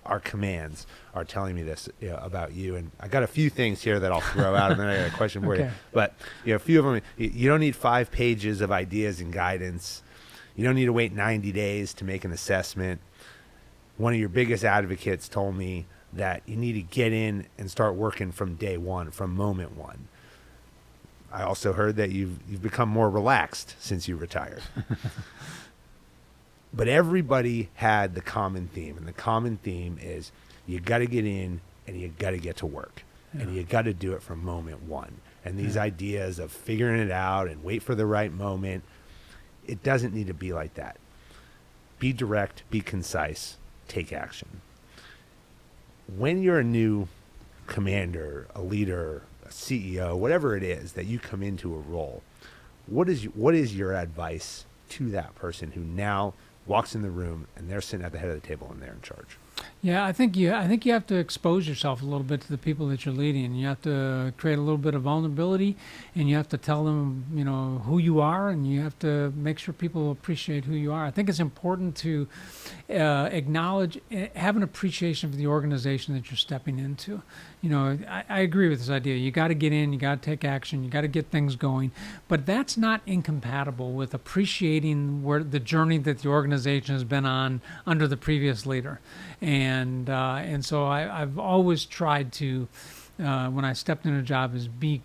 our commands are telling me this about you. And I got a few things here that I'll throw out, and then I got a question for you. But a few of them, you don't need 5 pages of ideas and guidance. You don't need to wait 90 days to make an assessment. One of your biggest advocates told me that you need to get in and start working from day one, from moment one. I also heard that you've become more relaxed since you retired. But everybody had the common theme, and the common theme is you got to get in and you got to get to work, and you got to do it from moment one. And these ideas of figuring it out and wait for the right moment, it doesn't need to be like that. Be direct, be concise, take action. When you're a new commander, a leader, a CEO, whatever it is that you come into a role, what is your advice to that person who now walks in the room and they're sitting at the head of the table and they're in charge? Yeah, I think you have to expose yourself a little bit to the people that you're leading. You have to create a little bit of vulnerability, and you have to tell them, who you are, and you have to make sure people appreciate who you are. I think it's important to acknowledge, have an appreciation for the organization that you're stepping into. I agree with this idea. You got to get in, you got to take action, you got to get things going, but that's not incompatible with appreciating the journey that the organization has been on under the previous leader. And so I've always tried to, when I stepped in a job, is be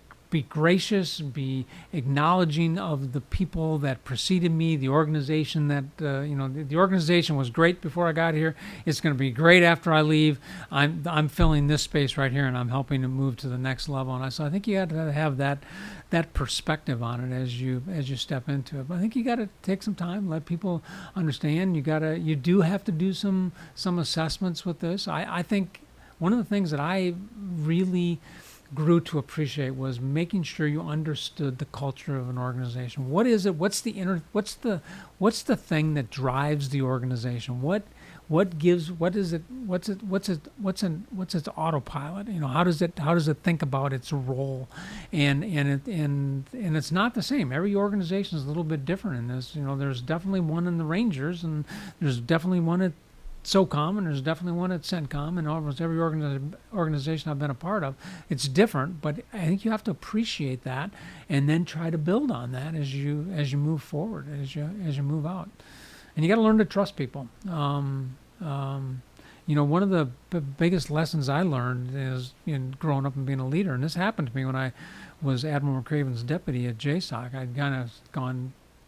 gracious, be acknowledging of the people that preceded me, the organization that, the organization was great before I got here. It's going to be great after I leave. I'm filling this space right here, and I'm helping to move to the next level. And so I think you got to have that perspective on it as you step into it. But I think you got to take some time, let people understand. You do have to do some assessments with this. I think one of the things that I really grew to appreciate was making sure you understood the culture of an organization. What is it? What's the thing that drives the organization? What's its autopilot? How does it think about its role? And it's not the same. Every organization is a little bit different in this. There's definitely one in the Rangers, and there's definitely one at SOCOM, and there's definitely one at CENTCOM, and almost every organization I've been a part of, it's different. But I think you have to appreciate that, and then try to build on that as you move forward, as you move out. And you got to learn to trust people. One of the biggest lessons I learned is growing up and being a leader, and this happened to me when I was Admiral McCraven's deputy at JSOC.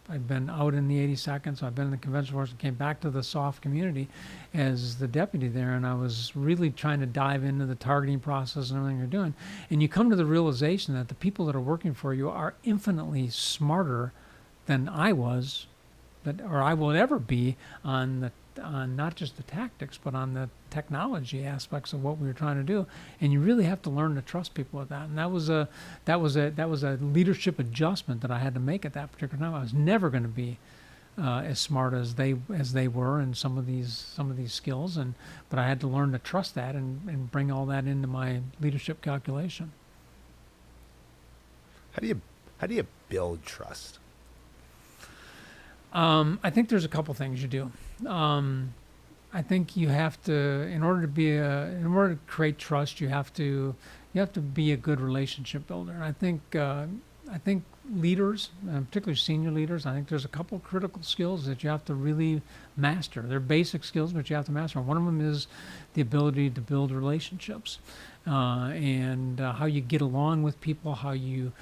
I'd been out in the 82nd, so I'd been in the conventional force and came back to the SOF community as the deputy there, and I was really trying to dive into the targeting process and everything you're doing. And you come to the realization that the people that are working for you are infinitely smarter than I was, or I will ever be on not just the tactics, but on the technology aspects of what we were trying to do. And you really have to learn to trust people with that. And that was a leadership adjustment that I had to make at that particular time. I was never going to be as smart as they were in some of these skills, but I had to learn to trust that and bring all that into my leadership calculation. How do you build trust? I think there's a couple things you do. I think you have to, in order to create trust, you have to be a good relationship builder. And I think leaders, particularly senior leaders, I think there's a couple critical skills that you have to really master. They're basic skills, but you have to master. One of them is the ability to build relationships, and how you get along with people, how you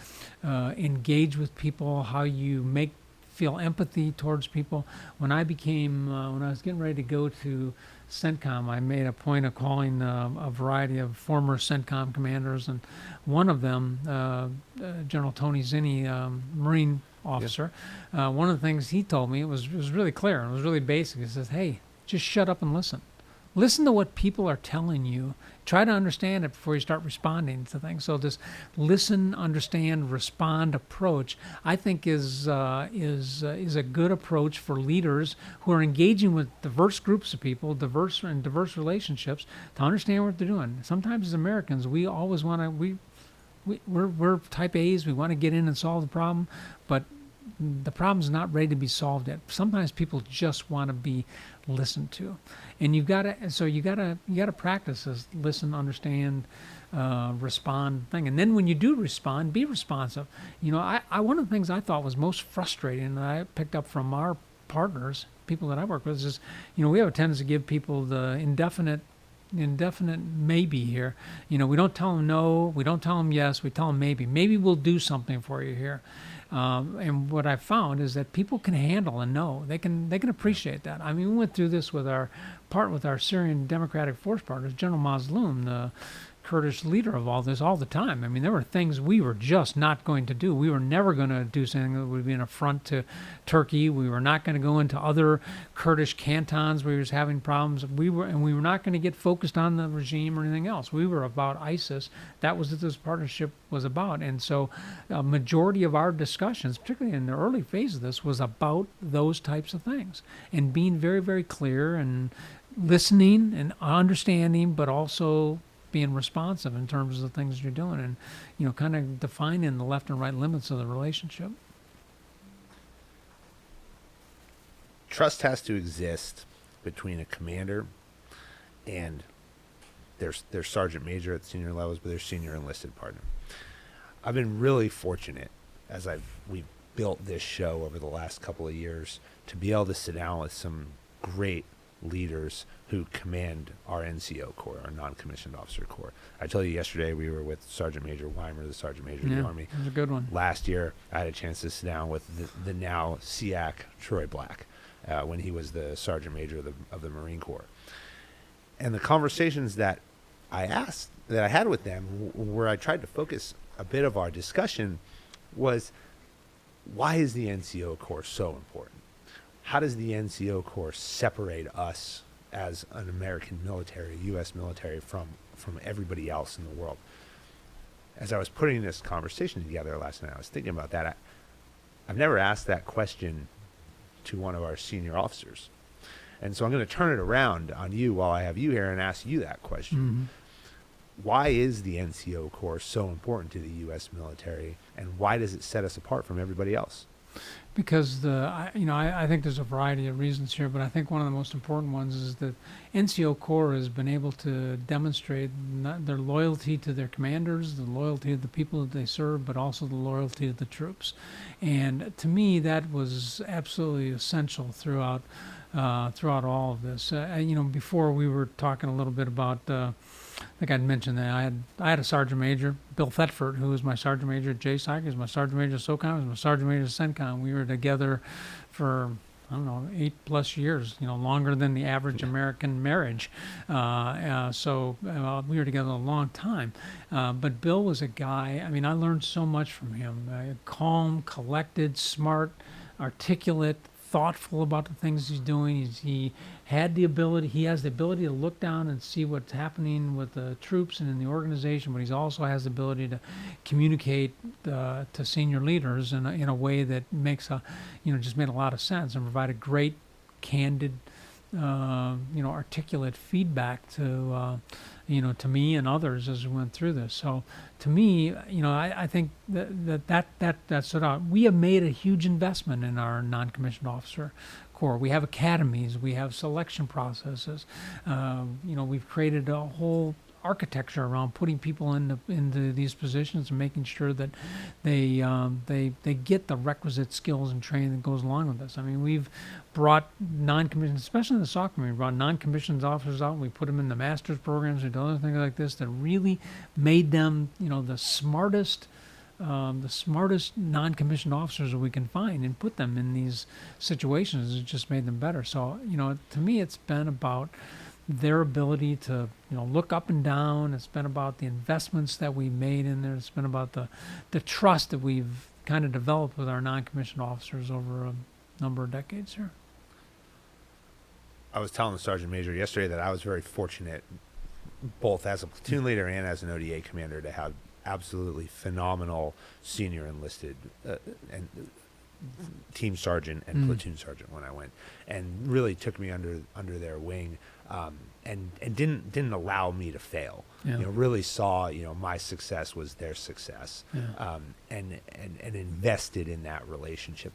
engage with people, how you feel empathy towards people. When I was getting ready to go to CENTCOM, I made a point of calling a variety of former CENTCOM commanders, and one of them, General Tony Zinni, Marine officer, one of the things he told me, it was really clear, and it was really basic. He says, hey, just shut up and listen. Listen to what people are telling you. Try to understand it before you start responding to things. So this listen, understand, respond approach, I think is a good approach for leaders who are engaging with diverse groups of people, diverse relationships, to understand what they're doing. Sometimes as Americans, we always want to we're type A's. We want to get in and solve the problem, but the problem's not ready to be solved yet. Sometimes people just want to be listened to, and you gotta practice this listen, understand, respond thing. And then when you do respond, be responsive. One of the things I thought was most frustrating that I picked up from our partners, people that I work with, is, we have a tendency to give people the indefinite maybe here. We don't tell them no, we don't tell them yes, we tell them maybe. Maybe we'll do something for you here. And what I found is that people can handle a no. They can appreciate that. I mean, we went through this with our Syrian Democratic Force partners, General Mazloum, the Kurdish leader of all this, all the time. I mean, there were things we were just not going to do. We were never going to do something that would be an affront to Turkey. We were not going to go into other Kurdish cantons where he was having problems. We were not going to get focused on the regime or anything else. We were about ISIS. That was what this partnership was about. And so a majority of our discussions, particularly in the early phase of this, was about those types of things and being very, very clear and listening and understanding, but also being responsive in terms of the things you're doing, and kind of defining the left and right limits of the relationship. Trust has to exist between a commander and their sergeant major at senior levels, but their senior enlisted partner. I've been really fortunate as we've built this show over the last couple of years to be able to sit down with some great leaders who command our NCO Corps, our non-commissioned officer corps. I told you yesterday we were with Sergeant Major Weimer, the Sergeant Major of the Army. That was a good one. Last year, I had a chance to sit down with the now SEAC Troy Black when he was the Sergeant Major of the Marine Corps. And the conversations that I had with them, where I tried to focus a bit of our discussion, was why is the NCO Corps so important? How does the NCO Corps separate us as an American military, U.S. military, from everybody else in the world? As I was putting this conversation together last night, I was thinking about that. I've never asked that question to one of our senior officers. And so I'm going to turn it around on you while I have you here and ask you that question. Mm-hmm. Why is the NCO Corps so important to the U.S. military, and why does it set us apart from everybody else? Because I think there's a variety of reasons here, but I think one of the most important ones is that NCO Corps has been able to demonstrate their loyalty to their commanders, the loyalty of the people that they serve, but also the loyalty of the troops. And to me, that was absolutely essential throughout all of this. Before we were talking a little bit about. I think I'd mentioned that I had a sergeant major, Bill Thetford, who was my sergeant major at JSOC. He was my sergeant major at SOCOM. He was my sergeant major at CENTCOM. We were together for 8+ years, longer than the average American marriage. So we were together a long time. But Bill was a guy, I learned so much from him. Calm, collected, smart, articulate, thoughtful about the things he's doing. He has the ability to look down and see what's happening with the troops and in the organization, but he also has the ability to communicate to senior leaders in a way that makes just made a lot of sense and provided great, candid, articulate feedback to me and others as we went through this. So to me, I think that stood out. We have made a huge investment in our non-commissioned officer corps. We have academies, we have selection processes. We've created a whole architecture around putting people into these positions and making sure that they get the requisite skills and training that goes along with this. We've brought non-commissioned, especially in the SOC community, brought non-commissioned officers out and we put them in the master's programs and other things like this that really made them, the smartest non-commissioned officers that we can find and put them in these situations. It just made them better. So, to me, it's been about their ability to, look up and down. It's been about the investments that we made in there. It's been about the trust that we've kind of developed with our non-commissioned officers over a number of decades here. I was telling the Sergeant Major yesterday that I was very fortunate, both as a platoon leader and as an ODA commander, to have absolutely phenomenal senior enlisted and team sergeant and platoon sergeant when I went, and really took me under their wing, and didn't allow me to fail. Yeah. Really saw my success was their success, and invested in that relationship.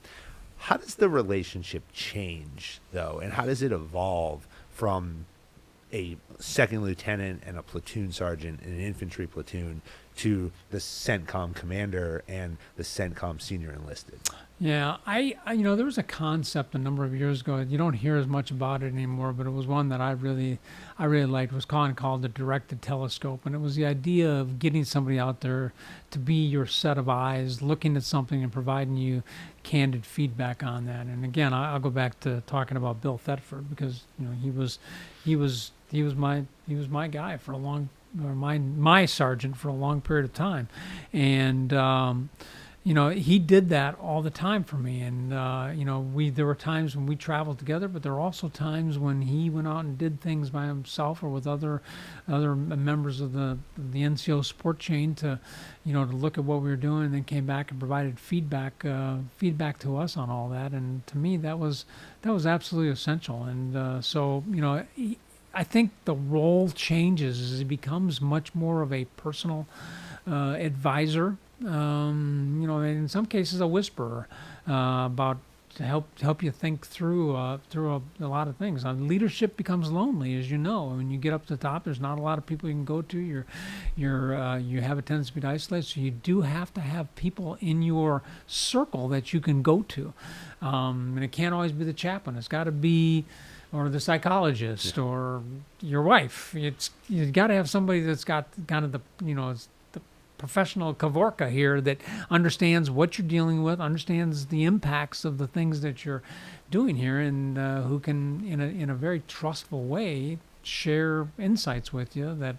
How does the relationship change though, and how does it evolve from a second lieutenant and a platoon sergeant in an infantry platoon to the CENTCOM commander and the CENTCOM senior enlisted? Yeah, there was a concept a number of years ago. You don't hear as much about it anymore, but it was one that I really liked. It was called the directed telescope, and it was the idea of getting somebody out there to be your set of eyes, looking at something and providing you candid feedback on that. And again, I'll go back to talking about Bill Thetford, because he was my guy for a long, or my sergeant for a long period of time, and he did that all the time for me. And there were times when we traveled together, but there were also times when he went out and did things by himself or with other members of the NCO support chain to look at what we were doing, and then came back and provided feedback to us on all that. And to me, that was absolutely essential. And I think the role changes as he becomes much more of a personal advisor. In some cases, a whisperer about to help you think through a lot of things. Leadership becomes lonely, as you know. When you get up to the top, there's not a lot of people you can go to. You have a tendency to isolate, so you do have to have people in your circle that you can go to, and it can't always be the chaplain. It's got to be, or the psychologist, or your wife. You've got to have somebody that's got kind of the professional Kavorka here that understands what you're dealing with, understands the impacts of the things that you're doing here, and who can, in a very trustful way, share insights with you that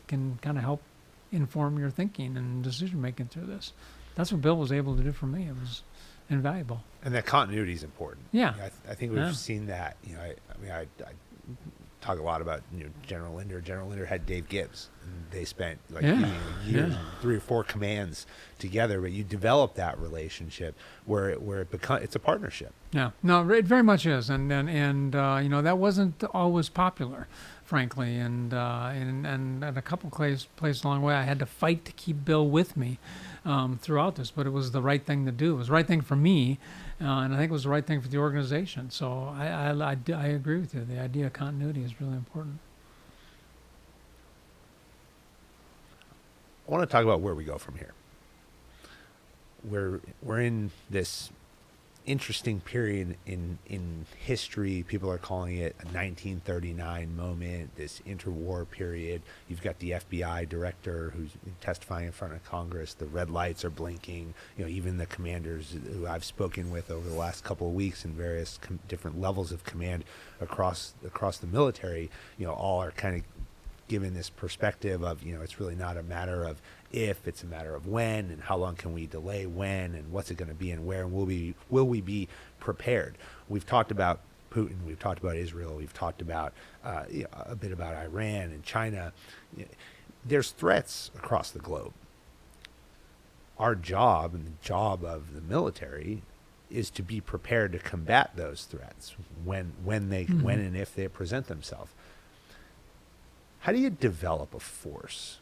can kind of help inform your thinking and decision making through this. That's what Bill was able to do for me. It was invaluable. And that continuity is important. Yeah. I think we've seen that. I talk a lot about General Linder. General Linder had Dave Gibbs, and they spent years, 3 or 4 commands together. But you develop that relationship where it's a partnership. Yeah, no, it very much is, and that wasn't always popular, frankly, and a couple places along the way, I had to fight to keep Bill with me throughout this, but it was the right thing to do. It was the right thing for me. And I think it was the right thing for the organization. So I agree with you. The idea of continuity is really important. I want to talk about where we go from here. We're in this interesting period in history. People are calling it a 1939 moment, this interwar period. You've got the FBI director who's testifying in front of Congress. The red lights are blinking. Even the commanders who I've spoken with over the last couple of weeks in various different levels of command across the military, all are kind of given this perspective of, it's really not a matter of if, it's a matter of when, and how long can we delay when, and what's it going to be, and where, and will we be prepared? We've talked about Putin, we've talked about Israel, we've talked about a bit about Iran and China. There's threats across the globe. Our job, and the job of the military, is to be prepared to combat those threats when and if they present themselves. How do you develop a force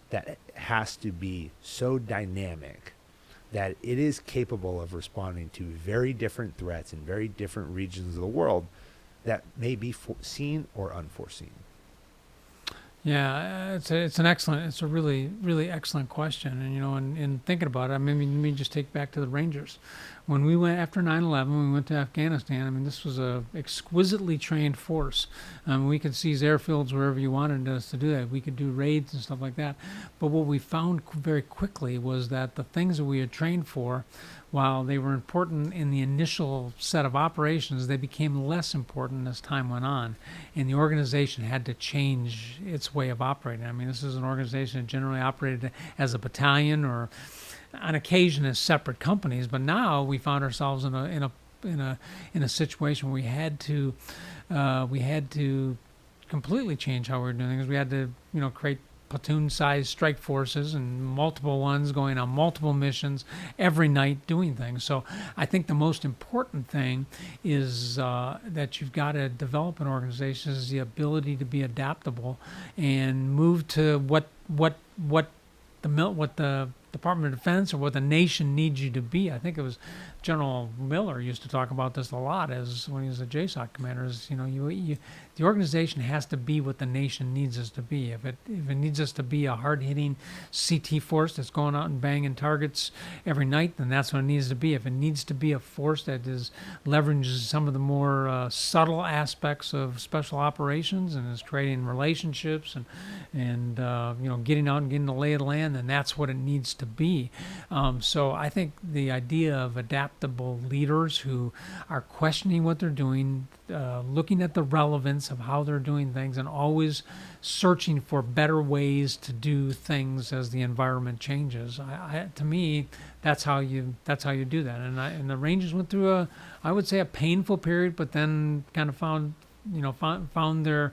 that has to be so dynamic that it is capable of responding to very different threats in very different regions of the world that may be seen or unforeseen? Yeah, it's a really, really excellent question. And, in thinking about it, let me just take back to the Rangers. When we went after 9/11, we went to Afghanistan. This was a exquisitely trained force. We could seize airfields wherever you wanted us to do that. We could do raids and stuff like that. But what we found very quickly was that the things that we had trained for, while they were important in the initial set of operations, they became less important as time went on, and the organization had to change its way of operating. This is an organization that generally operated as a battalion or on occasion as separate companies, but now we found ourselves in a situation where we had to completely change how we were doing things. We had to create platoon-sized strike forces and multiple ones going on multiple missions every night doing things. So I think the most important thing is that you've got to develop an organization is the ability to be adaptable and move to what the Department of Defense or what the nation needs you to be. I think it was General Miller used to talk about this a lot as when he was a JSOC commander. Is the organization has to be what the nation needs us to be. If it needs us to be a hard-hitting CT force that's going out and banging targets every night, then that's what it needs to be. If it needs to be a force that is leverages some of the more subtle aspects of special operations and is creating relationships and getting out and getting the lay of the land, then that's what it needs to be. So I think the idea of adaptable leaders who are questioning what they're doing, looking at the relevance of how they're doing things, and always searching for better ways to do things as the environment changes. To me, that's how you do that. And the Rangers went through I would say a painful period, but then kind of found their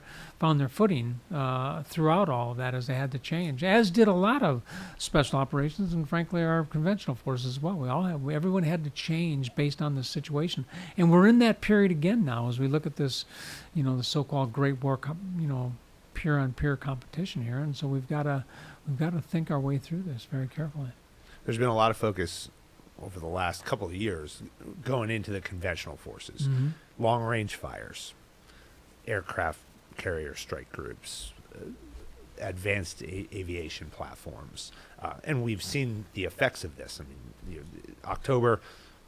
footing throughout all of that as they had to change, as did a lot of special operations and frankly our conventional forces as well. Everyone had to change based on the situation, and we're in that period again now as we look at this, the so-called Great War, peer-on-peer competition here, and so we've got to think our way through this very carefully. There's been a lot of focus over the last couple of years going into the conventional forces, Mm-hmm. long-range fires, aircraft carrier strike groups, advanced aviation platforms, and we've seen the effects of this. I mean, October,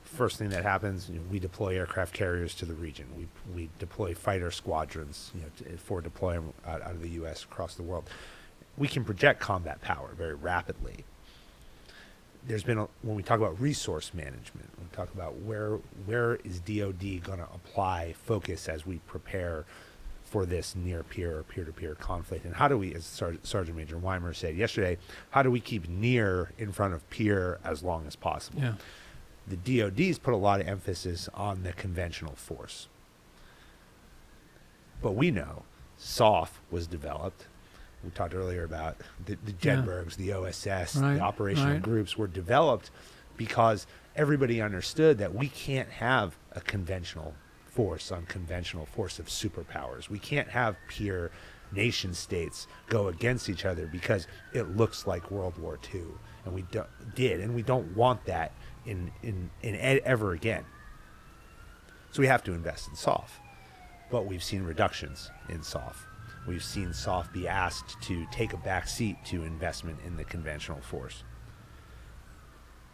first thing that happens, we deploy aircraft carriers to the region. We deploy fighter squadrons, for deployment out of the U.S. across the world. We can project combat power very rapidly. There's been when we talk about resource management, we talk about where is DoD going to apply focus as we prepare for this near peer or peer-to-peer conflict, and how do we, as Sergeant Major Weimer said yesterday, how do we keep near in front of peer as long as possible? Yeah. The DoD's put a lot of emphasis on the conventional force, but we know SOF was developed. We talked earlier about the Jedburghs, the OSS, the operational groups were developed because everybody understood that we can't have a conventional force on conventional force of superpowers. We can't have peer nation states go against each other because it looks like World War II, and we don't want that in ever again. So we have to invest in SOF, but we've seen reductions in SOF. We've seen SOF be asked to take a back seat to investment in the conventional force.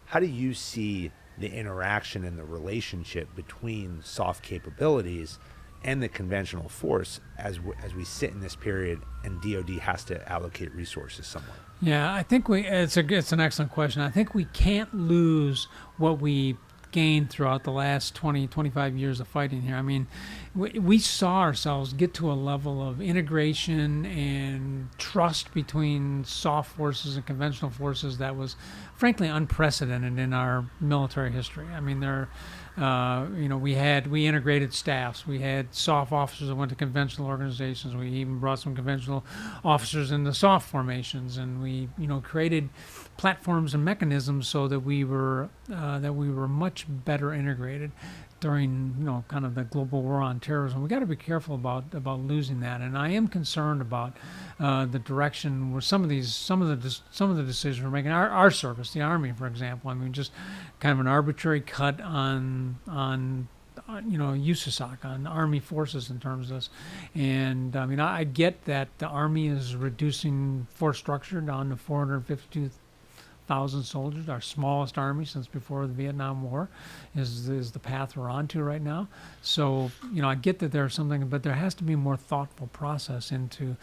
How do you see the interaction and the relationship between SOF capabilities and the conventional force as we sit in this period and DoD has to allocate resources somewhere? Yeah, I think it's an excellent question. I think we can't lose what we gained throughout the last 20, 25 years of fighting here. I mean, we saw ourselves get to a level of integration and trust between SOF forces and conventional forces that was frankly unprecedented in our military history. I mean, we integrated staffs. We had SOF officers that went to conventional organizations. We even brought some conventional officers into SOF formations, and we, created platforms and mechanisms so that we were much better integrated during, kind of the global war on terrorism. We got to be careful about losing that, and I am concerned about the direction where some of the decisions we're making. Our service, the Army, for example. I mean, just kind of an arbitrary cut on USASOC, on Army forces in terms of this. And I mean, I get that the Army is reducing force structure down to 452,000 soldiers. Our smallest army since before the Vietnam War is the path we're on to right now. So, I get that there's something, but there has to be a more thoughtful process into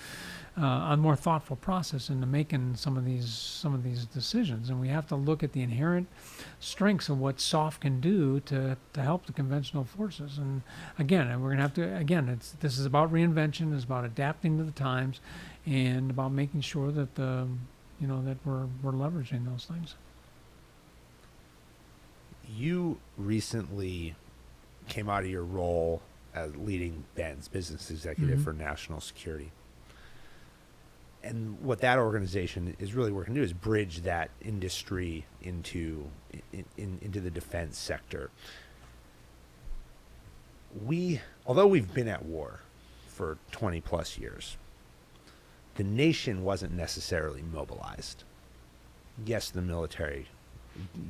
making some of these decisions, and we have to look at the inherent strengths of what SOF can do to help the conventional forces. And again, we're gonna have to this is about reinvention, it's about adapting to the times, and about making sure that that we're leveraging those things. You recently came out of your role as leading Ben's business executive for national security. And what that organization is really working to do is bridge that industry into the defense sector. Although we've been at war for 20 plus years, the nation wasn't necessarily mobilized. yes, the military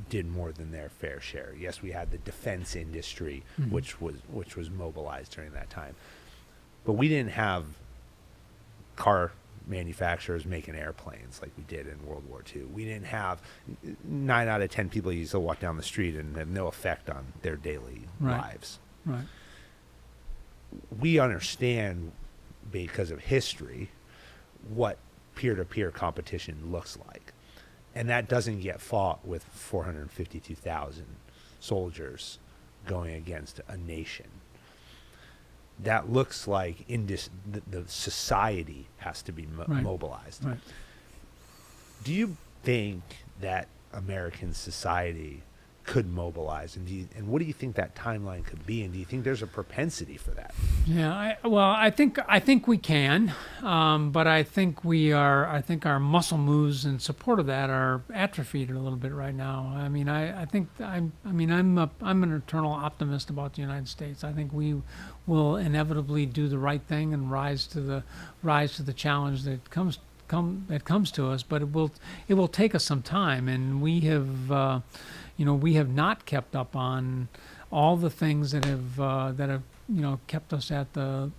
did more than their fair share. Yes, we had the defense industry, which was mobilized during that time, but we didn't have car manufacturers making airplanes like we did in World War II. We didn't have 9 out of 10 people used to walk down the street and have no effect on their daily lives. Right. We understand, because of history, what peer-to-peer competition looks like. And that doesn't get fought with 452,000 soldiers going against a nation. That looks like the society has to be mobilized. Right. Do you think that American society could mobilize, and what do you think that timeline could be, and do you think there's a propensity for that? Yeah, I think we can, but I think our muscle moves in support of that are atrophied a little bit right now. I mean, I'm an eternal optimist about the United States. I think we will inevitably do the right thing and rise to the challenge that comes to us, but it will take us some time, and we have not kept up on all the things that have kept us on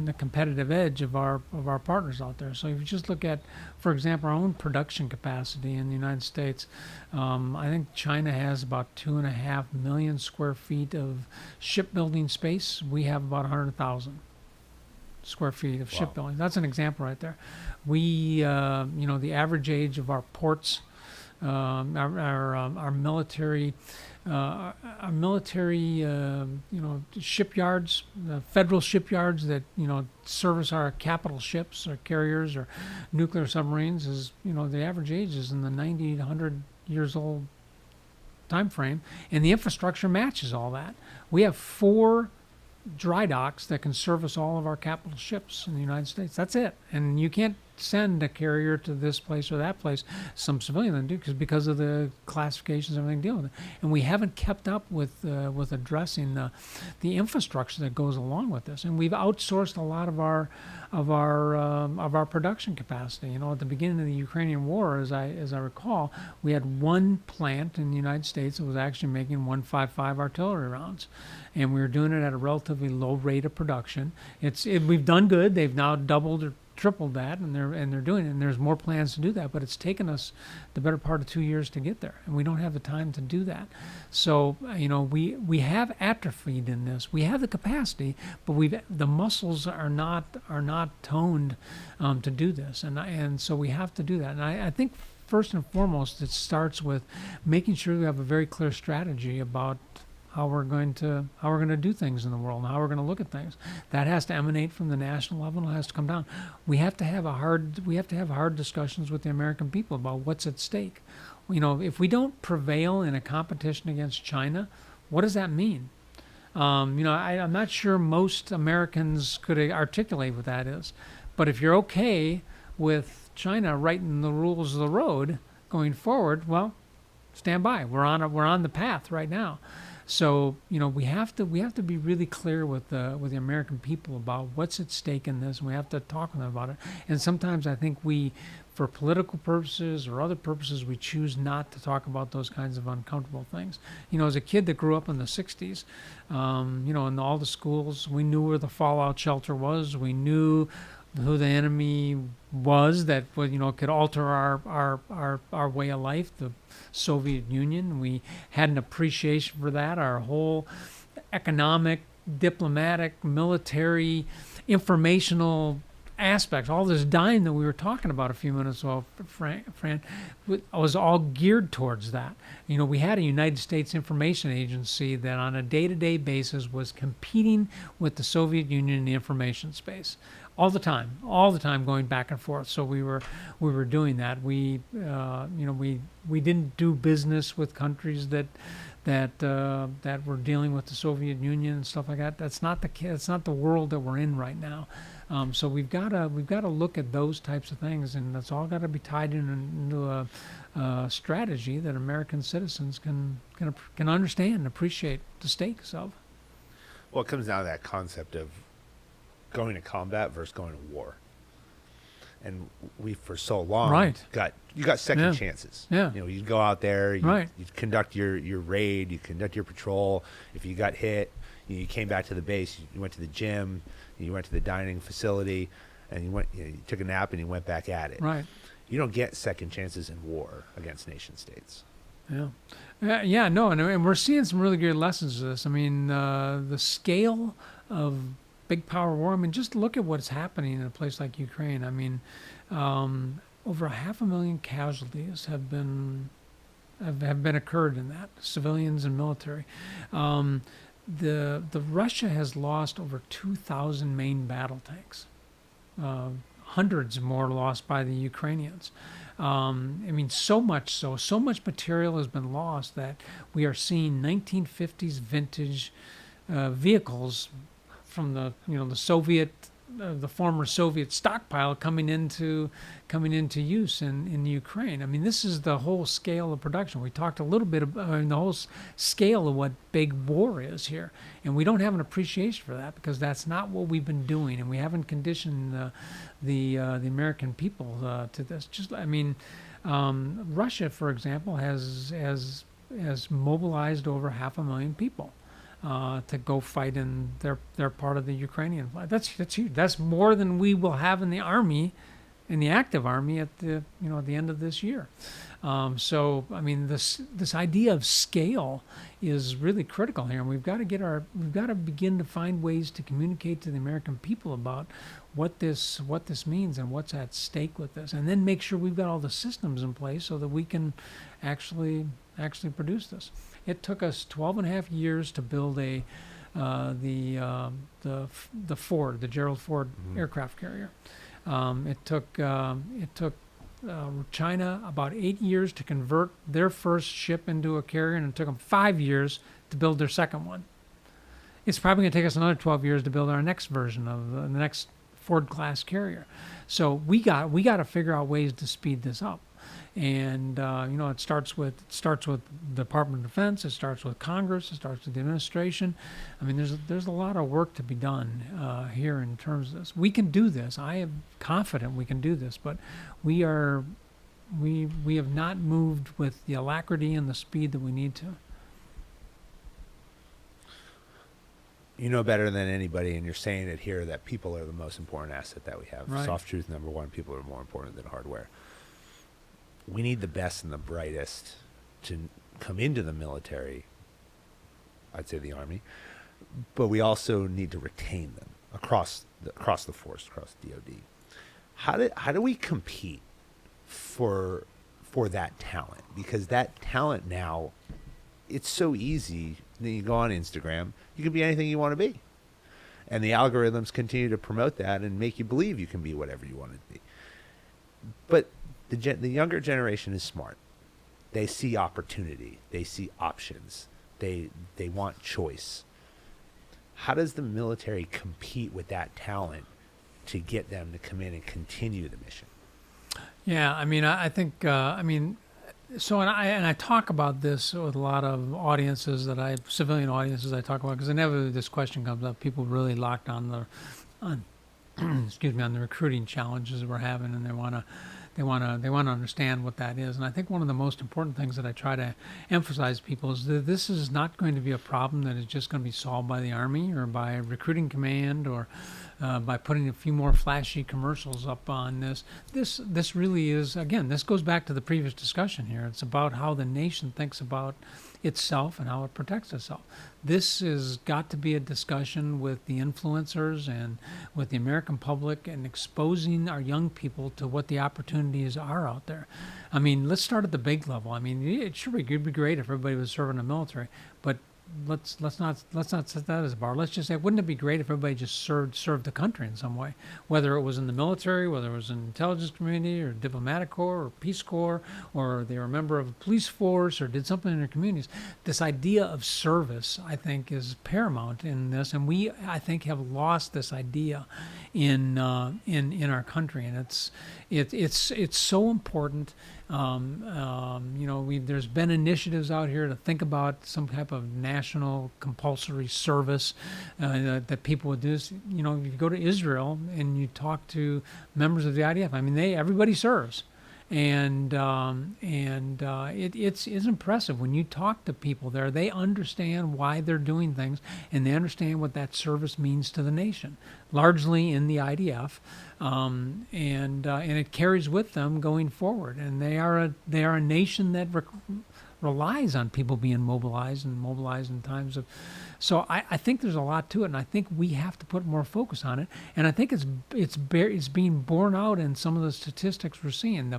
the competitive edge of our partners out there. So if you just look at, for example, our own production capacity in the United States, I think China has about 2.5 million square feet of shipbuilding space. We have about 100,000 square feet of shipbuilding. That's an example right there. We, the average age of our ports, our military shipyards, federal shipyards that service our capital ships or carriers or nuclear submarines, is the average age is in the 90 to 100 years old time frame, and the infrastructure matches all that. We have 4 dry docks that can service all of our capital ships in the United States. That's it. And you can't send a carrier to this place or that place. Some civilian do because of the classifications and everything deal with it. And we haven't kept up with addressing the infrastructure that goes along with this. And we've outsourced a lot of our production capacity. At the beginning of the Ukrainian war, as I recall, we had one plant in the United States that was actually making 155 artillery rounds, and we were doing it at a relatively low rate of production. We've done good. They've now doubled or tripled that, and they're doing it, and there's more plans to do that, but it's taken us the better part of 2 years to get there, and we don't have the time to do that. So we have atrophied in this. We have the capacity, but the muscles are not toned to do this, and so we have to do that. And I think first and foremost it starts with making sure we have a very clear strategy about how we're going to do things in the world and how we're going to look at things. That has to emanate from the national level and it has to come down. We have to have hard discussions with the American people about what's at stake. If we don't prevail in a competition against China, what does that mean? I'm not sure most Americans could articulate what that is. But if you're okay with China writing the rules of the road going forward, well, stand by. We're on the path right now. So we have to be really clear with the American people about what's at stake in this, and we have to talk with them about it. And sometimes I think for political purposes or other purposes, we choose not to talk about those kinds of uncomfortable things. As a kid that grew up in the '60s, in all the schools, we knew where the fallout shelter was. We knew who the enemy was that could alter our way of life, the Soviet Union. We had an appreciation for that. Our whole economic, diplomatic, military, informational aspects, all this dime that we were talking about a few minutes ago, Fran, was all geared towards that. We had a United States Information Agency that on a day-to-day basis was competing with the Soviet Union in the information space. All the time going back and forth. So we were doing that. We didn't do business with countries that were dealing with the Soviet Union and stuff like that. That's not the world that we're in right now. So we've got to look at those types of things, and that's all got to be tied into a strategy that American citizens can understand and appreciate the stakes of. Well, it comes down to that concept of going to combat versus going to war. And we, for so long, Right. you got second Yeah. chances. Yeah. You know, you go out there, Right. you conduct your raid, you conduct your patrol. If you got hit, you came back to the base, you went to the gym, you went to the dining facility, and you took a nap and you went back at it. Right. You don't get second chances in war against nation states. Yeah. Yeah, no, and we're seeing some really good lessons of this. I mean, the scale of big power war, I mean, just look at what's happening in a place like Ukraine. I mean, over 500,000 casualties have been occurred in that, civilians and military. The Russia has lost over 2,000 main battle tanks. Hundreds more lost by the Ukrainians. I mean, so much material has been lost that we are seeing 1950s vintage vehicles from the Soviet, the former Soviet stockpile coming into use in Ukraine. I mean, this is the whole scale of production. We talked a little bit about the whole scale of what big war is here, and we don't have an appreciation for that because that's not what we've been doing, and we haven't conditioned the American people to this. Just, I mean, Russia, for example, has mobilized over 500,000 people to go fight in their part of the Ukrainian fight. That's huge. That's more than we will have in the army, in the active army at the end of this year. So I mean, this idea of scale is really critical here, and we've got to begin to find ways to communicate to the American people about what this means and what's at stake with this, and then make sure we've got all the systems in place so that we can actually produce this. It took us 12 and a half years to build the Ford, the Gerald Ford aircraft carrier. It took China about 8 years to convert their first ship into a carrier, and it took them 5 years to build their second one. It's probably going to take us another 12 years to build our next version of the next Ford class carrier. So we got to figure out ways to speed this up. And it starts with the Department of Defense. It starts with Congress. It starts with the administration. I mean, there's a lot of work to be done here in terms of this. We can do this. I am confident we can do this, but we have not moved with the alacrity and the speed that we need to. You know better than anybody, and you're saying it here, that people are the most important asset that we have. Right. Soft truth number one: people are more important than hardware. We need the best and the brightest to come into the military, I'd say the Army, but we also need to retain them across the force, across DoD. How do we compete for that talent? Because that talent now, it's so easy. Then you go on Instagram, you can be anything you want to be. And the algorithms continue to promote that and make you believe you can be whatever you want to be. But the younger generation is smart. They see opportunity. They see options. They want choice. How does the military compete with that talent to get them to come in and continue the mission? Yeah, I mean, I think, so I talk about this with a lot of audiences civilian audiences I talk about, because whenever this question comes up, people really locked on on the recruiting challenges we're having, and they want to understand what that is. And I think one of the most important things that I try to emphasize to people is that this is not going to be a problem that is just going to be solved by the Army or by recruiting command or by putting a few more flashy commercials up on this. This really is, again, this goes back to the previous discussion here. It's about how the nation thinks about itself and how it protects itself. This has got to be a discussion with the influencers and with the American public, and exposing our young people to what the opportunities are out there. I mean, let's start at the big level. I mean, it sure would be great if everybody was serving in the military, but let's not set that as a bar. Let's just say, wouldn't it be great if everybody just served the country in some way, whether it was in the military, whether it was in intelligence community or diplomatic corps or peace corps, or they were a member of a police force or did something in their communities. This idea of service, I think, is paramount in this, and we, I think, have lost this idea in our country, and it's so important. There's been initiatives out here to think about some type of national compulsory service that people would do. You know, if you go to Israel and you talk to members of the IDF, I mean, everybody serves. It's impressive when you talk to people there. They understand why they're doing things, and they understand what that service means to the nation, largely in the IDF, and it carries with them going forward. And they are a nation that relies on people being mobilized in times of. So I think there's a lot to it, and I think we have to put more focus on it. And I think it's being borne out in some of the statistics we're seeing.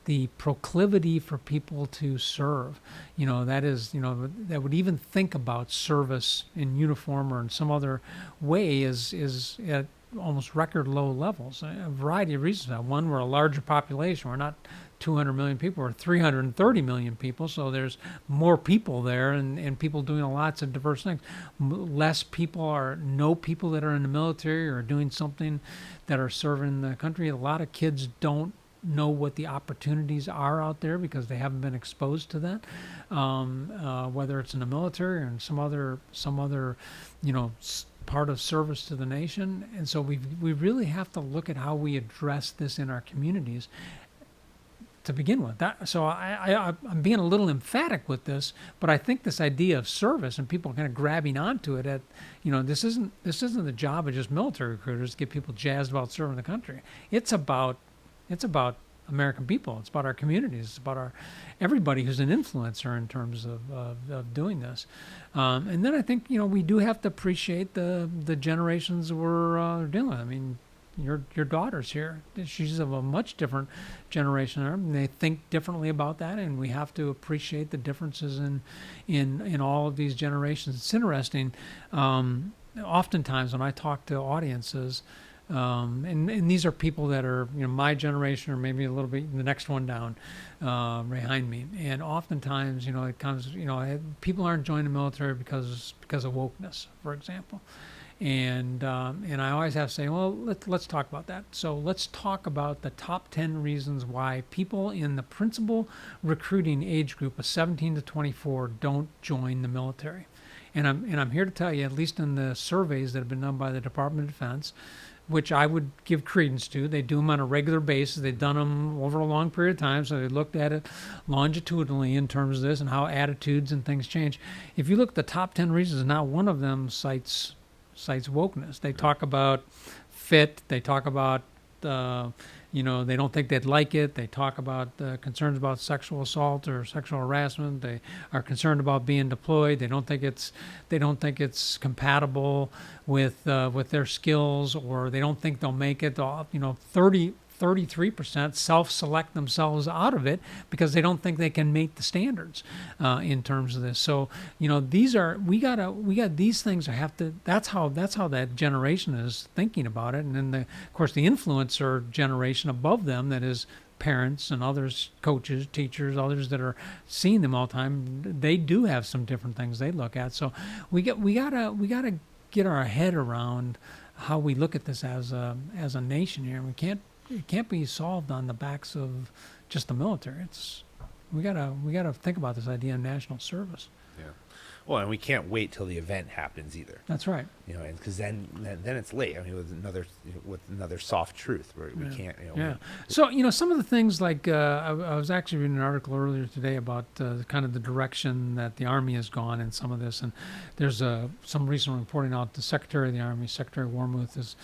The proclivity for people to serve, that would even think about service in uniform or in some other way is at almost record low levels. A variety of reasons. One, we're a larger population. We're not 200 million people or 330 million people, so there's more people there and people doing lots of diverse things. Less people no people that are in the military or doing something that are serving the country. A lot of kids don't know what the opportunities are out there because they haven't been exposed to that, whether it's in the military or in some other part of service to the nation. And so we really have to look at how we address this in our communities to begin with. So I'm being a little emphatic with this, but I think this idea of service and people kind of grabbing onto it this isn't the job of just military recruiters to get people jazzed about serving the country. It's about American people. It's about our communities. It's about everybody who's an influencer in terms of doing this. And then I think we do have to appreciate the generations we're dealing with. I mean, your daughter's here. She's of a much different generation, and they think differently about that, and we have to appreciate the differences in all of these generations. It's interesting. Oftentimes when I talk to audiences, and these are people that are my generation or maybe a little bit the next one down behind me, and oftentimes it comes people aren't joining the military because of wokeness, for example. And I always have to say, well, let's talk about that. So let's talk about the top 10 reasons why people in the principal recruiting age group of 17 to 24 don't join the military. And I'm here to tell you, at least in the surveys that have been done by the Department of Defense, which I would give credence to. They do them on a regular basis. They've done them over a long period of time, so they looked at it longitudinally in terms of this and how attitudes and things change. If you look at the top 10 reasons, not one of them cites wokeness. They talk about fit. They talk about they don't think they'd like it. They talk about concerns about sexual assault or sexual harassment. They are concerned about being deployed. They don't think it's compatible with their skills, or they don't think they'll make it. 33% self-select themselves out of it because they don't think they can meet the standards in terms of this. So these things have to. That's how that generation is thinking about it. And then of course the influencer generation above them, that is parents and others, coaches, teachers, others that are seeing them all the time, they do have some different things they look at. So we gotta get our head around how we look at this as a nation here. It can't be solved on the backs of just the military. We gotta think about this idea of national service. Yeah. Well, and we can't wait till the event happens either. That's right. And because then it's late. I mean, with another soft truth where we can't. So some of the things like I was actually reading an article earlier today about kind of the direction that the Army has gone in some of this, and there's some recent reporting out. The Secretary of the Army, Secretary Wormuth, is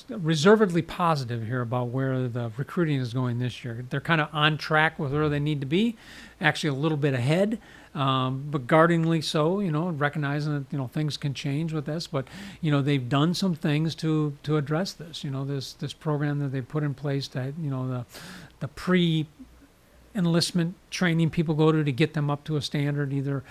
reservedly positive here about where the recruiting is going this year. They're kind of on track with where they need to be, actually a little bit ahead. But guardingly so, recognizing that things can change with this. But they've done some things to address this. This program that they put in place, that the pre-enlistment training people go to get them up to a standard, either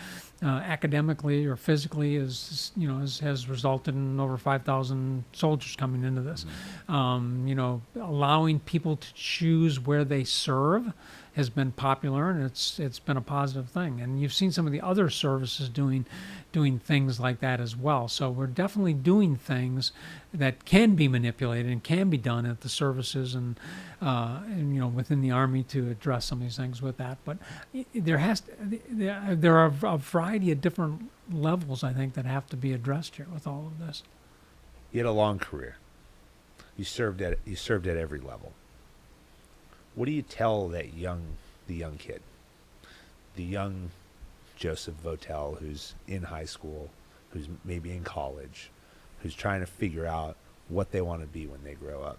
academically or physically, has resulted in over 5,000 soldiers coming into this. Allowing people to choose where they serve has been popular, and it's been a positive thing. And you've seen some of the other services doing things like that as well. So we're definitely doing things that can be manipulated and can be done at the services and within the Army to address some of these things with that. But there are a variety of different levels, I think, that have to be addressed here with all of this. You had a long career. You served at every level. What do you tell the young kid, the young Joseph Votel, who's in high school, who's maybe in college, who's trying to figure out what they want to be when they grow up?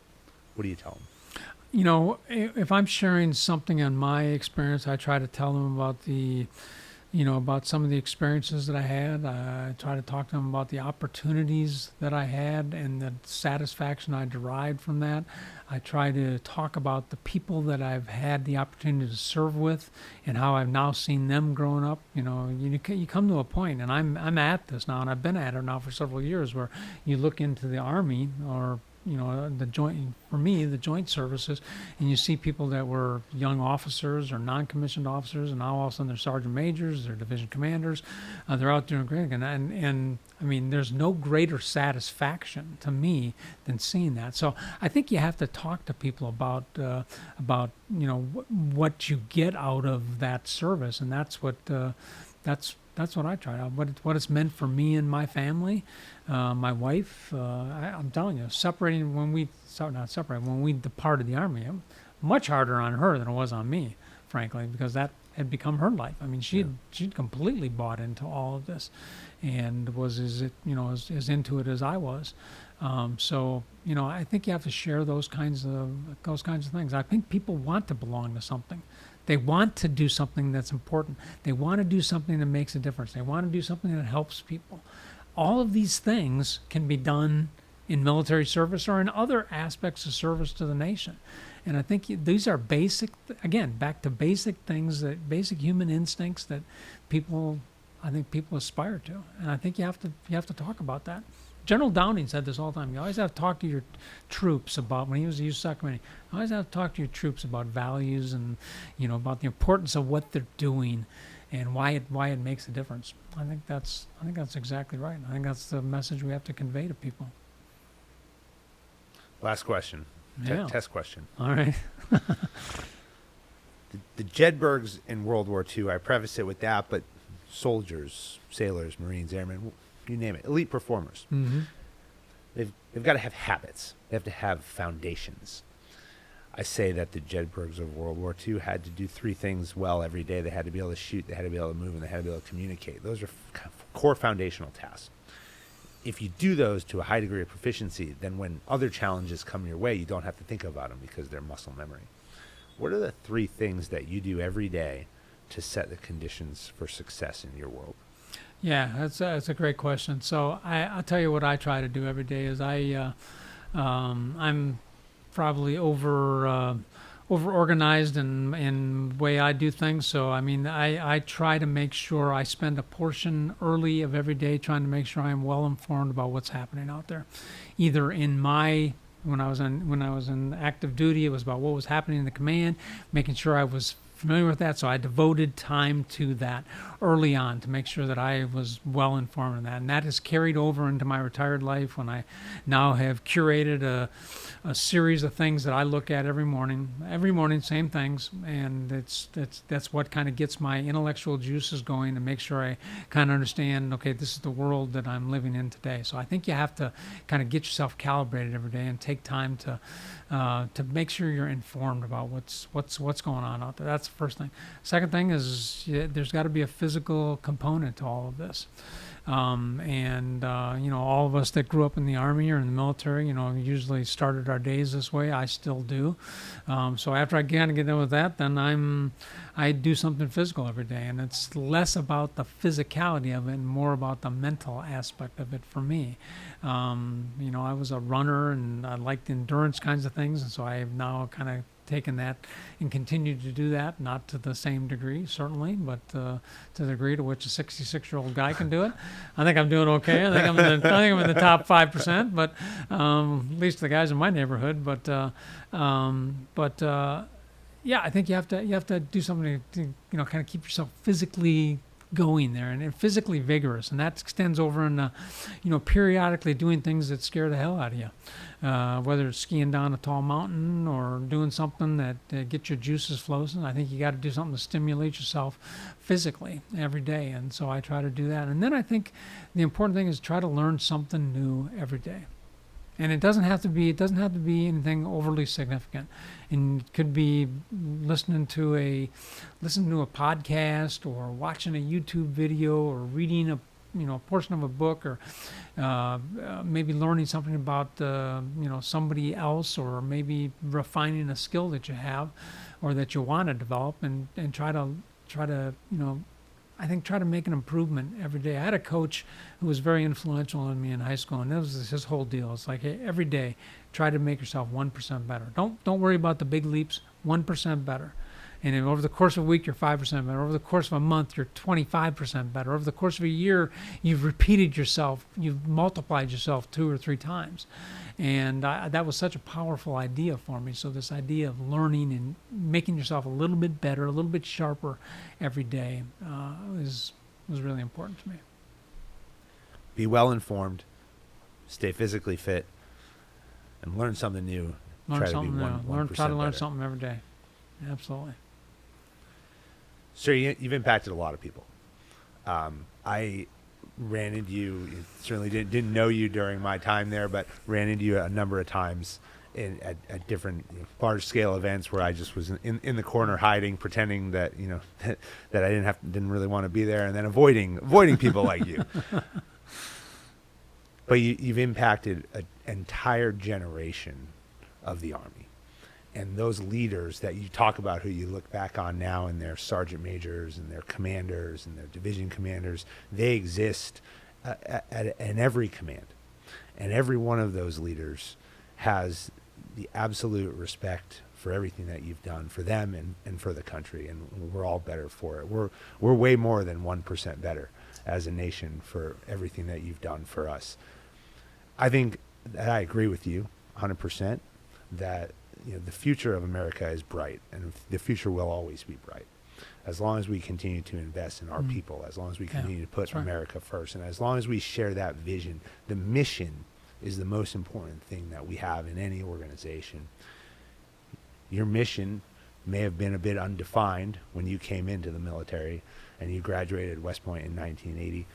What do you tell them? If I'm sharing something on my experience, I try to tell them about about some of the experiences that I had. I try to talk to them about the opportunities that I had and the satisfaction I derived from that. I try to talk about the people that I've had the opportunity to serve with and how I've now seen them growing up. You come to a point, and I'm at this now, and I've been at it now for several years, where you look into the Army or the joint services, and you see people that were young officers or non-commissioned officers, and now all of a sudden they're sergeant majors, they're division commanders, they're out doing great, and I mean, there's no greater satisfaction to me than seeing that. So I think you have to talk to people about what you get out of that service, and that's what I try. What it's meant for me and my family, my wife. I'm telling you, when we departed the Army, much harder on her than it was on me, frankly, because that had become her life. I mean, she'd completely bought into all of this, and was as into it as I was. So I think you have to share those kinds of things. I think people want to belong to something. They want to do something that's important. They want to do something that makes a difference. They want to do something that helps people. All of these things can be done in military service or in other aspects of service to the nation. And I think these are basic, again, back to basic things, basic human instincts that people aspire to. And I think you have to talk about that. General Downing said this all the time. You always have to talk to your troops about, when he was the youth subcommittee, you always have to talk to your troops about values and, about the importance of what they're doing and why it makes a difference. I think that's exactly right. I think that's the message we have to convey to people. Last question. Yeah. Test question. All right. The Jedburghs in World War II, I preface it with that, but soldiers, sailors, Marines, airmen, you name it, elite performers. Mm-hmm. They've got to have habits. They have to have foundations. I say that the Jedburghs of World War II had to do three things well every day. They had to be able to shoot, they had to be able to move, and they had to be able to communicate. Those are core foundational tasks. If you do those to a high degree of proficiency, then when other challenges come your way, you don't have to think about them because they're muscle memory. What are the three things that you do every day to set the conditions for success in your world? Yeah, that's a great question. So I'll tell you what I try to do every day is I'm probably over organized in way I do things. So I mean, I try to make sure I spend a portion early of every day trying to make sure I'm well informed about what's happening out there, either in when I was in active duty, it was about what was happening in the command, making sure I was familiar with that. So I devoted time to that early on to make sure that I was well informed in that. And that has carried over into my retired life when I now have curated a series of things that I look at every morning, same things. And that's what kind of gets my intellectual juices going to make sure I kind of understand, okay, this is the world that I'm living in today. So I think you have to kind of get yourself calibrated every day and take time to make sure you're informed about what's going on out there. That's the first thing. Second thing is there's got to be a physical component to all of this. All of us that grew up in the Army or in the military, usually started our days this way. I still do. So after I kind of get done with that, then I do something physical every day. And it's less about the physicality of it and more about the mental aspect of it for me. I was a runner and I liked endurance kinds of things. And so I have now kind of taken that and continued to do that, not to the same degree, certainly, but to the degree to which a 66-year-old guy can do it. I think I'm doing okay. I think I'm in the top 5%, but at least the guys in my neighborhood. But yeah, I think you have to do something to kind of keep yourself physically going there and physically vigorous, and that extends over in periodically doing things that scare the hell out of you, whether it's skiing down a tall mountain or doing something that gets your juices flowing. I think you got to do something to stimulate yourself physically every day, and so I try to do that. And then I think the important thing is try to learn something new every day. And it doesn't have to be anything overly significant. And it could be listening to a podcast, or watching a YouTube video, or reading a portion of a book, or maybe learning something about somebody else, or maybe refining a skill that you have or that you want to develop, and try to make an improvement every day. I had a coach who was very influential on me in high school, and that was his whole deal. It's like, hey, every day, try to make yourself 1% better. Don't worry about the big leaps. 1% better. And then over the course of a week, you're 5% better. Over the course of a month, you're 25% better. Over the course of a year, you've repeated yourself. You've multiplied yourself 2 or 3 times. And that was such a powerful idea for me. So this idea of learning and making yourself a little bit better, a little bit sharper every day was really important to me. Be well informed, stay physically fit, and learn something new. Try to learn better. something every day. Absolutely. So you've impacted a lot of people. I ran into you, certainly didn't know you during my time there, but ran into you a number of times at different large-scale events where I just was in the corner hiding, pretending that that I didn't really want to be there, and then avoiding people like you. But you've impacted an entire generation of the Army. And those leaders that you talk about, who you look back on now, and their sergeant majors and their commanders and their division commanders, they exist in every command. And every one of those leaders has the absolute respect for everything that you've done for them and for the country. And we're all better for it. We're way more than 1% better as a nation for everything that you've done for us. I think that I agree with you 100% that the future of America is bright, and the future will always be bright, as long as we continue to invest in our people, as long as we continue to put America first, and as long as we share that vision. The mission is the most important thing that we have in any organization. Your mission may have been a bit undefined when you came into the military and you graduated West Point in 1980,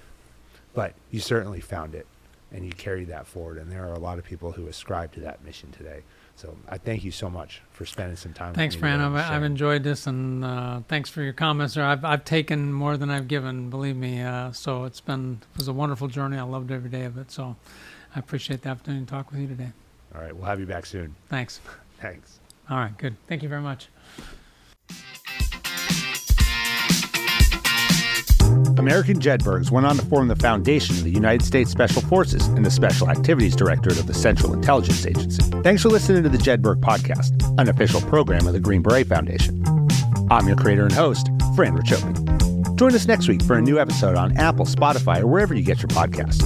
but you certainly found it, and you carried that forward, and there are a lot of people who ascribe to that mission today. So I thank you so much for spending some time Thanks, with me. Fran. I've enjoyed this, and thanks for your comments. I've taken more than I've given, believe me. So it was a wonderful journey. I loved every day of it. So I appreciate the opportunity to talk with you today. All right. We'll have you back soon. Thanks. Thanks. All right. Good. Thank you very much. American Jedburghs went on to form the foundation of the United States Special Forces and the Special Activities Directorate of the Central Intelligence Agency. Thanks for listening to the Jedburgh Podcast, an official program of the Green Beret Foundation. I'm your creator and host, Fran Racioppi. Join us next week for a new episode on Apple, Spotify, or wherever you get your podcasts.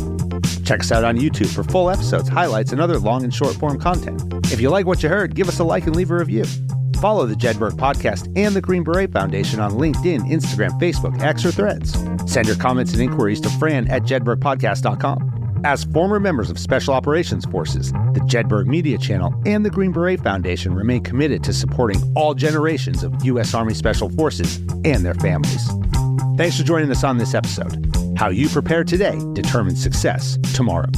Check us out on YouTube for full episodes, highlights, and other long and short form content. If you like what you heard, give us a like and leave a review. Follow the Jedburgh Podcast and the Green Beret Foundation on LinkedIn, Instagram, Facebook, X, or Threads. Send your comments and inquiries to fran@jedburghpodcast.com. As former members of Special Operations Forces, the Jedburgh Media Channel and the Green Beret Foundation remain committed to supporting all generations of U.S. Army Special Forces and their families. Thanks for joining us on this episode. How you prepare today determines success tomorrow.